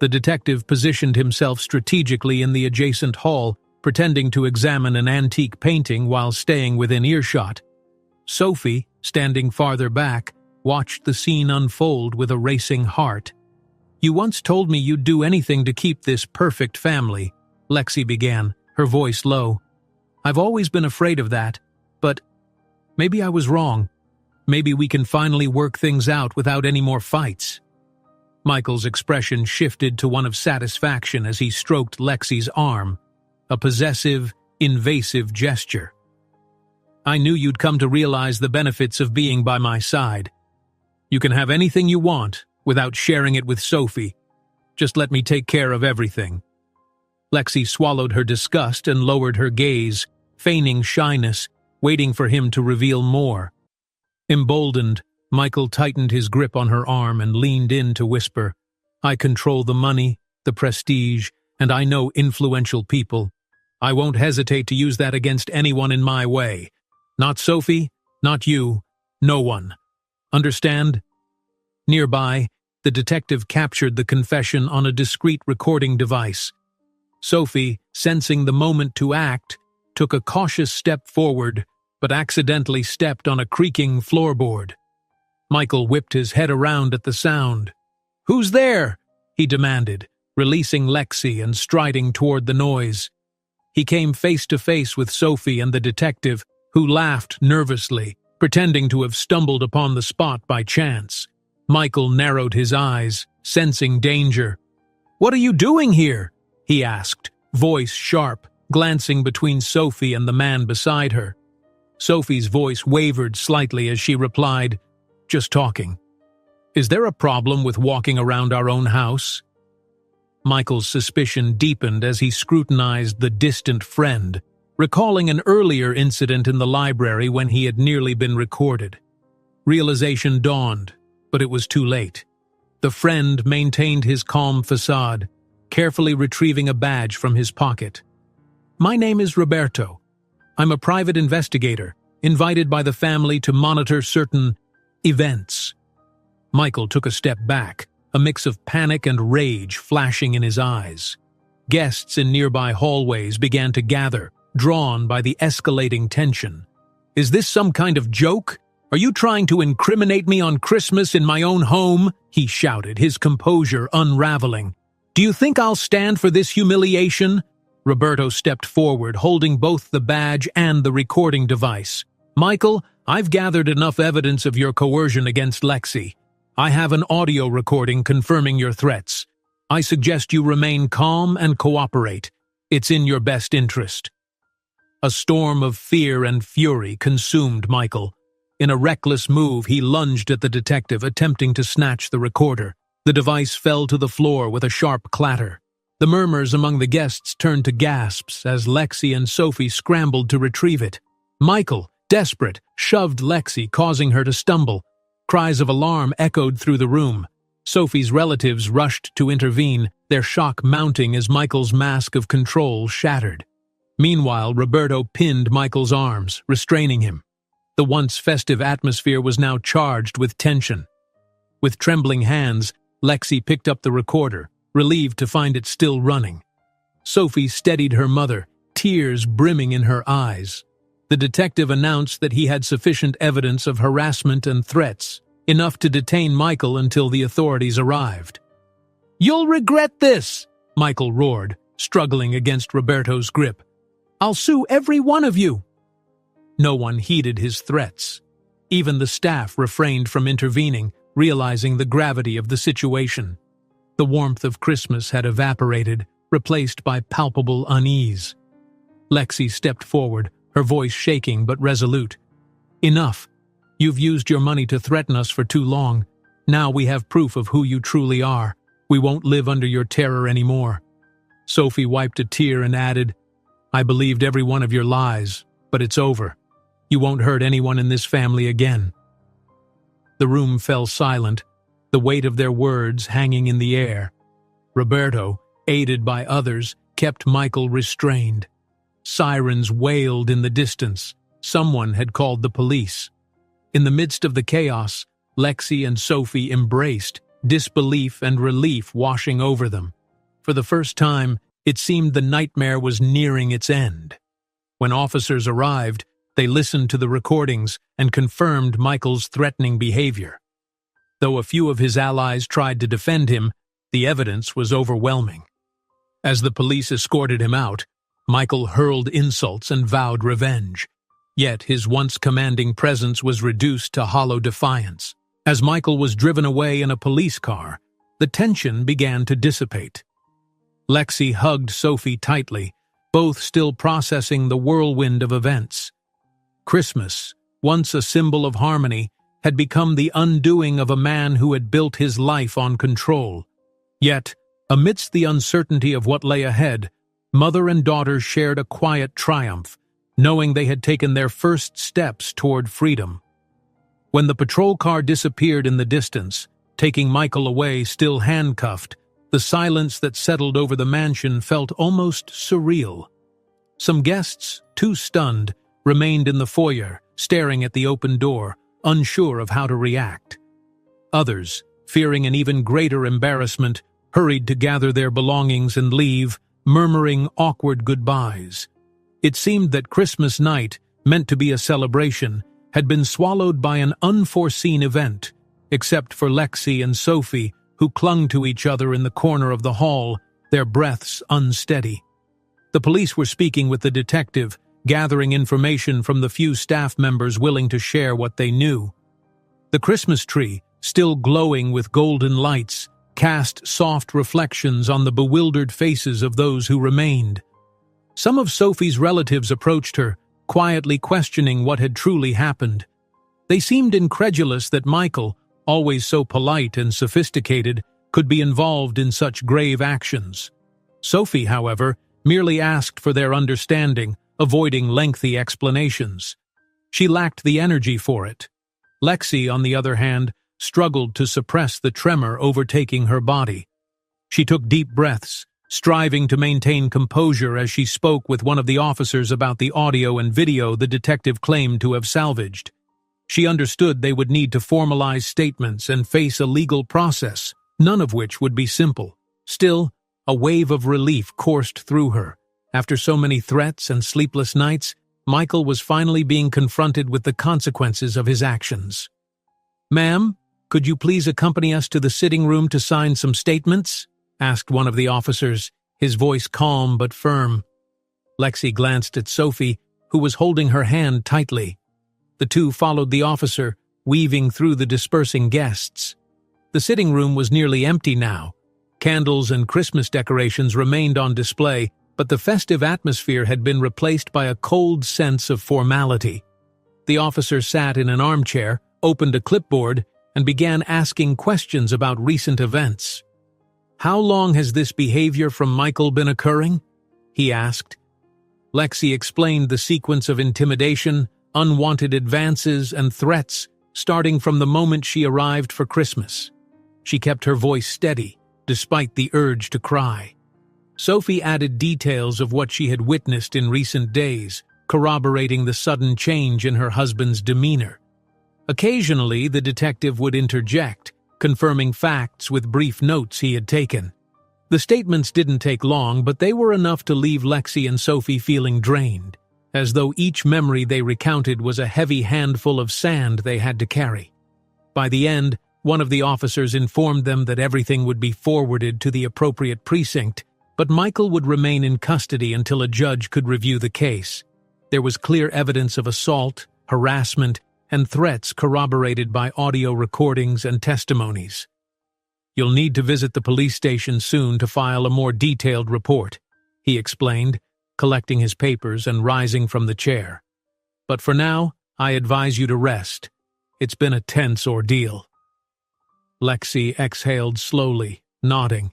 The detective positioned himself strategically in the adjacent hall, pretending to examine an antique painting while staying within earshot. Sophie, standing farther back, watched the scene unfold with a racing heart. "You once told me you'd do anything to keep this perfect family," Lexi began, her voice low. "I've always been afraid of that, but maybe I was wrong. Maybe we can finally work things out without any more fights." Michael's expression shifted to one of satisfaction as he stroked Lexi's arm, a possessive, invasive gesture. "I knew you'd come to realize the benefits of being by my side. You can have anything you want without sharing it with Sophie. Just let me take care of everything." Lexi swallowed her disgust and lowered her gaze, feigning shyness, waiting for him to reveal more. Emboldened, Michael tightened his grip on her arm and leaned in to whisper, "I control the money, the prestige, and I know influential people. I won't hesitate to use that against anyone in my way. Not Sophie, not you, no one. Understand?" Nearby, the detective captured the confession on a discreet recording device. Sophie, sensing the moment to act, took a cautious step forward, but accidentally stepped on a creaking floorboard. Michael whipped his head around at the sound. "Who's there?" he demanded, releasing Lexi and striding toward the noise. He came face to face with Sophie and the detective, who laughed nervously, pretending to have stumbled upon the spot by chance. Michael narrowed his eyes, sensing danger. "What are you doing here?" he asked, voice sharp, glancing between Sophie and the man beside her. Sophie's voice wavered slightly as she replied, "Just talking." "Is there a problem with walking around our own house?" Michael's suspicion deepened as he scrutinized the distant friend, recalling an earlier incident in the library when he had nearly been recorded. Realization dawned, but it was too late. The friend maintained his calm facade, carefully retrieving a badge from his pocket. "My name is Roberto. I'm a private investigator, invited by the family to monitor certain events." Michael took a step back, a mix of panic and rage flashing in his eyes. Guests in nearby hallways began to gather, drawn by the escalating tension. "Is this some kind of joke? Are you trying to incriminate me on Christmas in my own home?" he shouted, his composure unraveling. "Do you think I'll stand for this humiliation?" Roberto stepped forward, holding both the badge and the recording device. "Michael, I've gathered enough evidence of your coercion against Lexi. I have an audio recording confirming your threats. I suggest you remain calm and cooperate. It's in your best interest." A storm of fear and fury consumed Michael. In a reckless move, he lunged at the detective, attempting to snatch the recorder. The device fell to the floor with a sharp clatter. The murmurs among the guests turned to gasps as Lexi and Sophie scrambled to retrieve it. Michael, desperate, shoved Lexi, causing her to stumble. Cries of alarm echoed through the room. Sophie's relatives rushed to intervene, their shock mounting as Michael's mask of control shattered. Meanwhile, Roberto pinned Michael's arms, restraining him. The once festive atmosphere was now charged with tension. With trembling hands, Lexi picked up the recorder, relieved to find it still running. Sophie steadied her mother, tears brimming in her eyes. The detective announced that he had sufficient evidence of harassment and threats, enough to detain Michael until the authorities arrived. "You'll regret this!" Michael roared, struggling against Roberto's grip. "I'll sue every one of you!" No one heeded his threats. Even the staff refrained from intervening, realizing the gravity of the situation. The warmth of Christmas had evaporated, replaced by palpable unease. Lexi stepped forward, her voice shaking but resolute. "Enough. You've used your money to threaten us for too long. Now we have proof of who you truly are. We won't live under your terror anymore. Sophie wiped a tear and added, "I believed every one of your lies, but it's over. You won't hurt anyone in this family again." The room fell silent, the weight of their words hanging in the air. Roberto, aided by others, kept Michael restrained. Sirens wailed in the distance. Someone had called the police. In the midst of the chaos, Lexi and Sophie embraced, disbelief and relief washing over them. For the first time, it seemed the nightmare was nearing its end. When officers arrived, they listened to the recordings and confirmed Michael's threatening behavior. Though a few of his allies tried to defend him, the evidence was overwhelming. As the police escorted him out, Michael hurled insults and vowed revenge. Yet his once commanding presence was reduced to hollow defiance. As Michael was driven away in a police car, the tension began to dissipate. Lexi hugged Sophie tightly, both still processing the whirlwind of events. Christmas, once a symbol of harmony, had become the undoing of a man who had built his life on control. Yet, amidst the uncertainty of what lay ahead, mother and daughter shared a quiet triumph, knowing they had taken their first steps toward freedom. When the patrol car disappeared in the distance, taking Michael away still handcuffed, the silence that settled over the mansion felt almost surreal. Some guests, too stunned, remained in the foyer, staring at the open door, unsure of how to react. Others, fearing an even greater embarrassment, hurried to gather their belongings and leave, murmuring awkward goodbyes. It seemed that Christmas night, meant to be a celebration, had been swallowed by an unforeseen event, except for Lexi and Sophie, who clung to each other in the corner of the hall, their breaths unsteady. The police were speaking with the detective, gathering information from the few staff members willing to share what they knew. The Christmas tree, still glowing with golden lights, cast soft reflections on the bewildered faces of those who remained. Some of Sophie's relatives approached her, quietly questioning what had truly happened. They seemed incredulous that Michael, always so polite and sophisticated, could be involved in such grave actions. Sophie, however, merely asked for their understanding, avoiding lengthy explanations. She lacked the energy for it. Lexi, on the other hand, struggled to suppress the tremor overtaking her body. She took deep breaths, striving to maintain composure as she spoke with one of the officers about the audio and video the detective claimed to have salvaged. She understood they would need to formalize statements and face a legal process, none of which would be simple. Still, a wave of relief coursed through her. After so many threats and sleepless nights, Michael was finally being confronted with the consequences of his actions. "Ma'am, could you please accompany us to the sitting room to sign some statements?" asked one of the officers, his voice calm but firm. Lexi glanced at Sophie, who was holding her hand tightly. The two followed the officer, weaving through the dispersing guests. The sitting room was nearly empty now. Candles and Christmas decorations remained on display, but the festive atmosphere had been replaced by a cold sense of formality. The officer sat in an armchair, opened a clipboard, and began asking questions about recent events. "How long has this behavior from Michael been occurring?" he asked. Lexi explained the sequence of intimidation, unwanted advances, and threats, starting from the moment she arrived for Christmas. She kept her voice steady, despite the urge to cry. Sophie added details of what she had witnessed in recent days, corroborating the sudden change in her husband's demeanor. Occasionally, the detective would interject, confirming facts with brief notes he had taken. The statements didn't take long, but they were enough to leave Lexi and Sophie feeling drained, as though each memory they recounted was a heavy handful of sand they had to carry. By the end, one of the officers informed them that everything would be forwarded to the appropriate precinct, but Michael would remain in custody until a judge could review the case. There was clear evidence of assault, harassment, and threats corroborated by audio recordings and testimonies. "You'll need to visit the police station soon to file a more detailed report," he explained, collecting his papers and rising from the chair. "But for now, I advise you to rest. It's been a tense ordeal." Lexi exhaled slowly, nodding.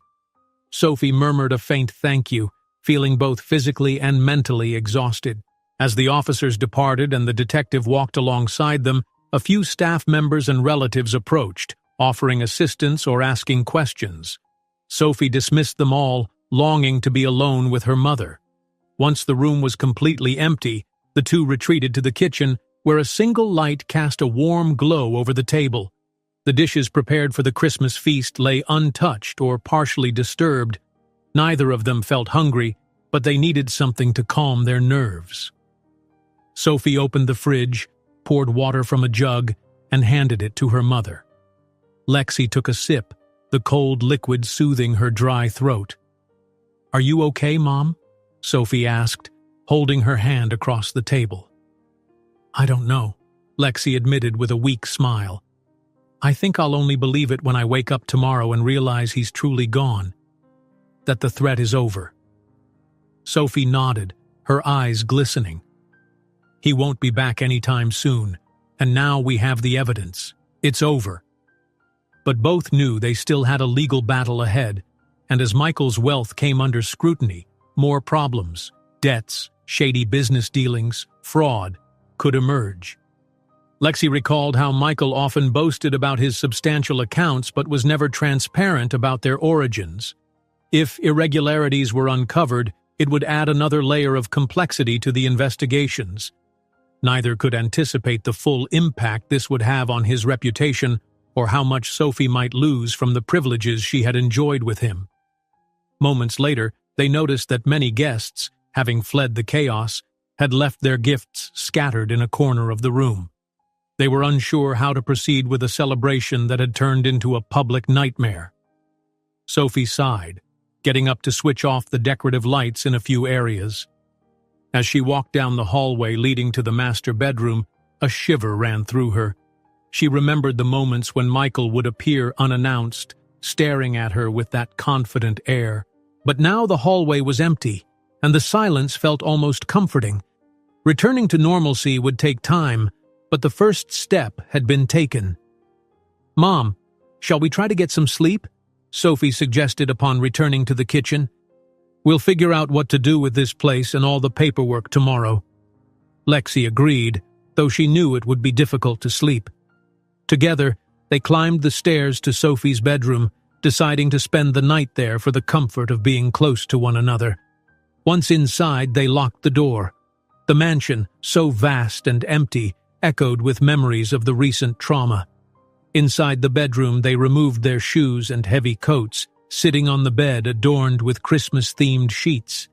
Sophie murmured a faint thank you, feeling both physically and mentally exhausted. As the officers departed and the detective walked alongside them, a few staff members and relatives approached, offering assistance or asking questions. Sophie dismissed them all, longing to be alone with her mother. Once the room was completely empty, the two retreated to the kitchen, where a single light cast a warm glow over the table. The dishes prepared for the Christmas feast lay untouched or partially disturbed. Neither of them felt hungry, but they needed something to calm their nerves. Sophie opened the fridge, poured water from a jug, and handed it to her mother. Lexi took a sip, the cold liquid soothing her dry throat. "Are you okay, Mom?" Sophie asked, holding her hand across the table. "I don't know," Lexi admitted with a weak smile. "I think I'll only believe it when I wake up tomorrow and realize he's truly gone. That the threat is over." Sophie nodded, her eyes glistening. "He won't be back anytime soon, and now we have the evidence. It's over." But both knew they still had a legal battle ahead, and as Michael's wealth came under scrutiny, more problems, debts, shady business dealings, fraud, could emerge. Lexi recalled how Michael often boasted about his substantial accounts but was never transparent about their origins. If irregularities were uncovered, it would add another layer of complexity to the investigations. Neither could anticipate the full impact this would have on his reputation or how much Sophie might lose from the privileges she had enjoyed with him. Moments later, they noticed that many guests, having fled the chaos, had left their gifts scattered in a corner of the room. They were unsure how to proceed with a celebration that had turned into a public nightmare. Sophie sighed, getting up to switch off the decorative lights in a few areas. As she walked down the hallway leading to the master bedroom, a shiver ran through her. She remembered the moments when Michael would appear unannounced, staring at her with that confident air. But now the hallway was empty, and the silence felt almost comforting. Returning to normalcy would take time, but the first step had been taken. "Mom, shall we try to get some sleep?" Sophie suggested upon returning to the kitchen. "We'll figure out what to do with this place and all the paperwork tomorrow." Lexi agreed, though she knew it would be difficult to sleep. Together, they climbed the stairs to Sophie's bedroom, deciding to spend the night there for the comfort of being close to one another. Once inside, they locked the door. The mansion, so vast and empty, echoed with memories of the recent trauma. Inside the bedroom, they removed their shoes and heavy coats, sitting on the bed adorned with Christmas-themed sheets.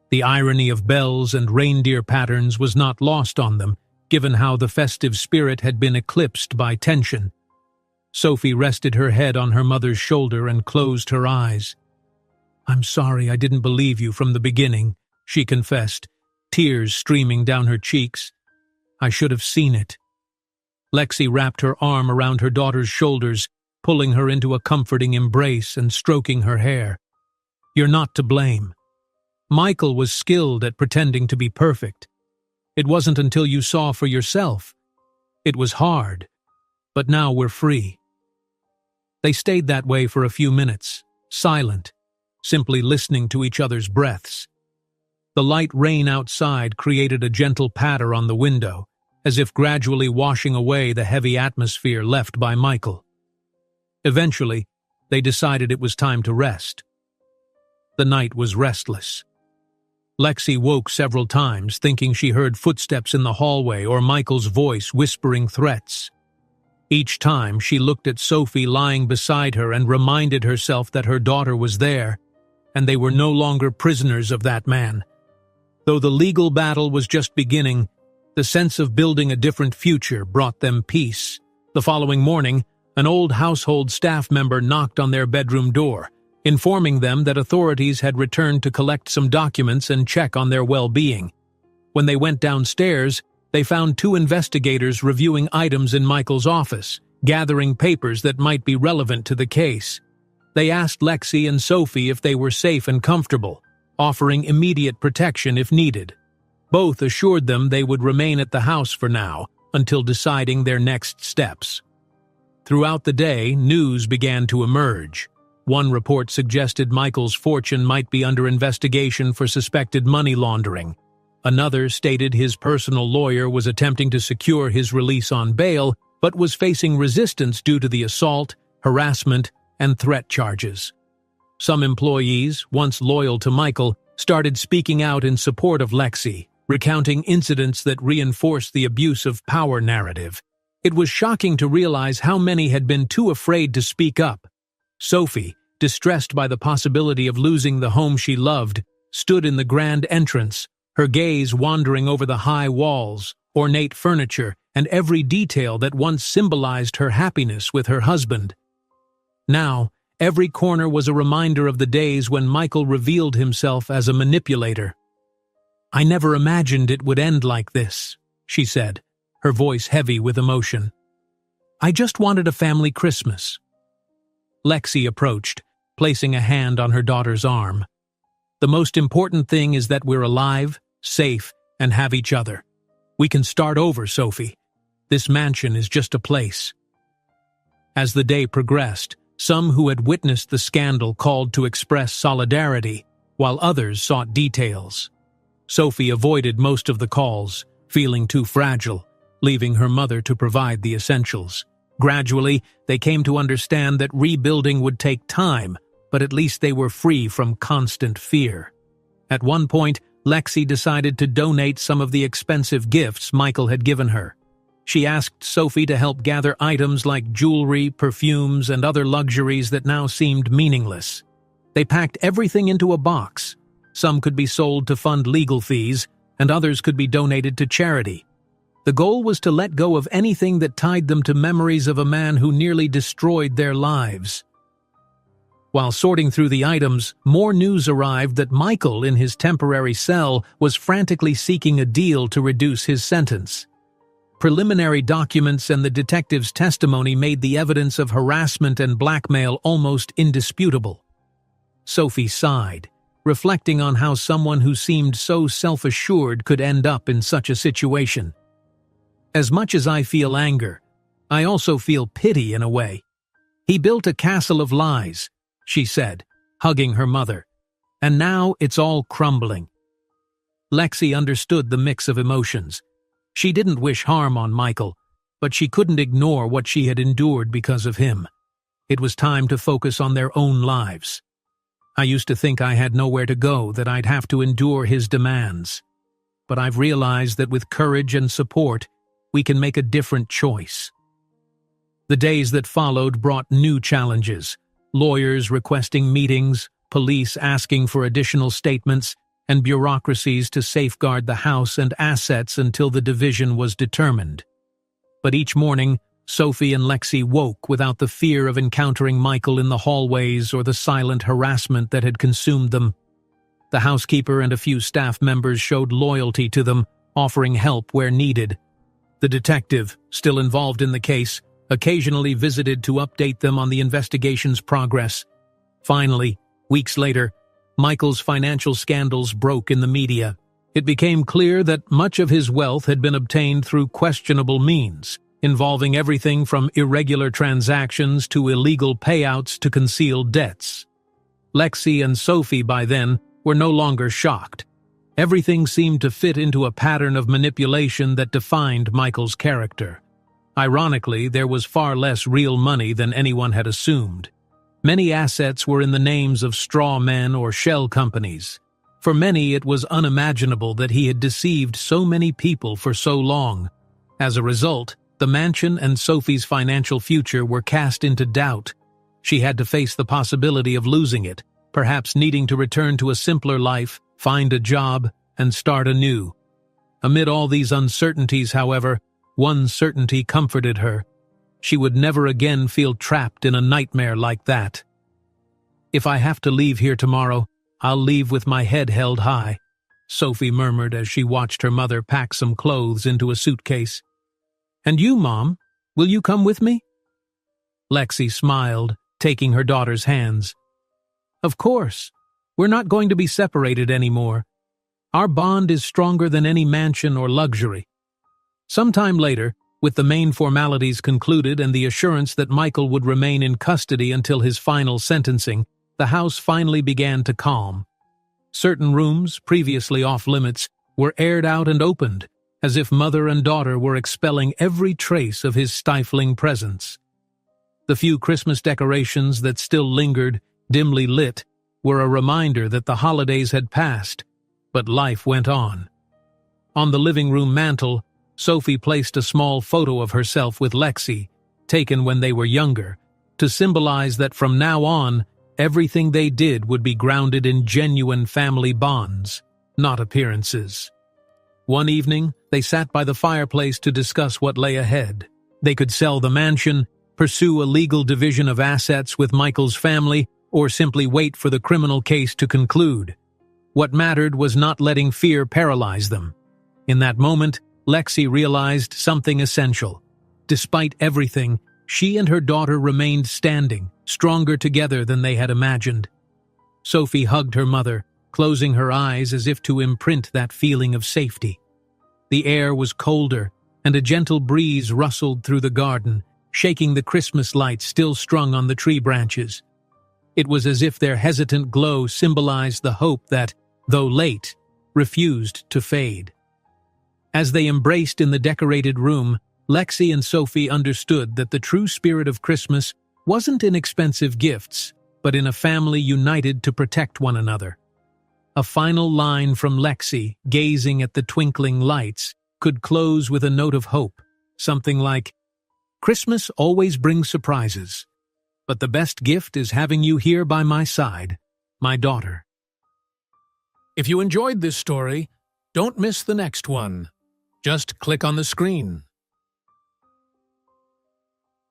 The irony of bells and reindeer patterns was not lost on them, given how the festive spirit had been eclipsed by tension. Sophie rested her head on her mother's shoulder and closed her eyes. "I'm sorry I didn't believe you from the beginning," she confessed, tears streaming down her cheeks. "I should have seen it." Lexi wrapped her arm around her daughter's shoulders, pulling her into a comforting embrace and stroking her hair. "You're not to blame. Michael was skilled at pretending to be perfect. It wasn't until you saw for yourself. It was hard, but now we're free." They stayed that way for a few minutes, silent, simply listening to each other's breaths. The light rain outside created a gentle patter on the window, as if gradually washing away the heavy atmosphere left by Michael. Eventually, they decided it was time to rest. The night was restless. Lexi woke several times, thinking she heard footsteps in the hallway or Michael's voice whispering threats. Each time, she looked at Sophie lying beside her and reminded herself that her daughter was there, and they were no longer prisoners of that man. Though the legal battle was just beginning, the sense of building a different future brought them peace. The following morning, an old household staff member knocked on their bedroom door, informing them that authorities had returned to collect some documents and check on their well-being. When they went downstairs, they found two investigators reviewing items in Michael's office, gathering papers that might be relevant to the case. They asked Lexi and Sophie if they were safe and comfortable, offering immediate protection if needed. Both assured them they would remain at the house for now, until deciding their next steps. Throughout the day, news began to emerge. One report suggested Michael's fortune might be under investigation for suspected money laundering. Another stated his personal lawyer was attempting to secure his release on bail, but was facing resistance due to the assault, harassment, and threat charges. Some employees, once loyal to Michael, started speaking out in support of Lexi, recounting incidents that reinforced the abuse of power narrative. It was shocking to realize how many had been too afraid to speak up. Sophie, distressed by the possibility of losing the home she loved, stood in the grand entrance, her gaze wandering over the high walls, ornate furniture, and every detail that once symbolized her happiness with her husband. Now, every corner was a reminder of the days when Michael revealed himself as a manipulator. "I never imagined it would end like this," she said, her voice heavy with emotion. "I just wanted a family Christmas." Lexi approached, placing a hand on her daughter's arm. "The most important thing is that we're alive, safe, and have each other. We can start over, Sophie. This mansion is just a place." As the day progressed, some who had witnessed the scandal called to express solidarity, while others sought details. Sophie avoided most of the calls, feeling too fragile, leaving her mother to provide the essentials. Gradually, they came to understand that rebuilding would take time, but at least they were free from constant fear. At one point, Lexi decided to donate some of the expensive gifts Michael had given her. She asked Sophie to help gather items like jewelry, perfumes, and other luxuries that now seemed meaningless. They packed everything into a box. Some could be sold to fund legal fees, and others could be donated to charity. The goal was to let go of anything that tied them to memories of a man who nearly destroyed their lives. While sorting through the items, more news arrived that Michael, in his temporary cell, was frantically seeking a deal to reduce his sentence. Preliminary documents and the detective's testimony made the evidence of harassment and blackmail almost indisputable. Sophie sighed, reflecting on how someone who seemed so self-assured could end up in such a situation. "As much as I feel anger, I also feel pity in a way. He built a castle of lies," she said, hugging her mother, "and now it's all crumbling." Lexi understood the mix of emotions. She didn't wish harm on Michael, but she couldn't ignore what she had endured because of him. It was time to focus on their own lives. "I used to think I had nowhere to go, that I'd have to endure his demands. But I've realized that with courage and support, we can make a different choice." The days that followed brought new challenges: lawyers requesting meetings, police asking for additional statements, and bureaucracies to safeguard the house and assets until the division was determined. But each morning, Sophie and Lexi woke without the fear of encountering Michael in the hallways or the silent harassment that had consumed them. The housekeeper and a few staff members showed loyalty to them, offering help where needed. The detective, still involved in the case, occasionally visited to update them on the investigation's progress. Finally, weeks later, Michael's financial scandals broke in the media. It became clear that much of his wealth had been obtained through questionable means, involving everything from irregular transactions to illegal payouts to concealed debts. Lexi and Sophie, by then, were no longer shocked. Everything seemed to fit into a pattern of manipulation that defined Michael's character. Ironically, there was far less real money than anyone had assumed. Many assets were in the names of straw men or shell companies. For many, it was unimaginable that he had deceived so many people for so long. As a result, the mansion and Sophie's financial future were cast into doubt. She had to face the possibility of losing it, perhaps needing to return to a simpler life, find a job, and start anew. Amid all these uncertainties, however, one certainty comforted her. She would never again feel trapped in a nightmare like that. "If I have to leave here tomorrow, I'll leave with my head held high," Sophie murmured as she watched her mother pack some clothes into a suitcase. "And you, Mom, will you come with me?" Lexi smiled, taking her daughter's hands. "Of course. We're not going to be separated anymore. Our bond is stronger than any mansion or luxury." Sometime later, With the main formalities concluded and the assurance that Michael would remain in custody until his final sentencing, the house finally began to calm. Certain rooms, previously off-limits, were aired out and opened, as if mother and daughter were expelling every trace of his stifling presence. The few Christmas decorations that still lingered, dimly lit, were a reminder that the holidays had passed, but life went on. On the living room mantel, Sophie placed a small photo of herself with Lexi, taken when they were younger, to symbolize that from now on, everything they did would be grounded in genuine family bonds, not appearances. One evening, they sat by the fireplace to discuss what lay ahead. They could sell the mansion, pursue a legal division of assets with Michael's family, or simply wait for the criminal case to conclude. What mattered was not letting fear paralyze them. In that moment, Lexi realized something essential. Despite everything, she and her daughter remained standing, stronger together than they had imagined. Sophie hugged her mother, closing her eyes as if to imprint that feeling of safety. The air was colder, and a gentle breeze rustled through the garden, shaking the Christmas lights still strung on the tree branches. It was as if their hesitant glow symbolized the hope that, though late, refused to fade. As they embraced in the decorated room, Lexi and Sophie understood that the true spirit of Christmas wasn't in expensive gifts, but in a family united to protect one another. A final line from Lexi, gazing at the twinkling lights, could close with a note of hope, something like, "Christmas always brings surprises, but the best gift is having you here by my side, my daughter." If you enjoyed this story, don't miss the next one. Just click on the screen.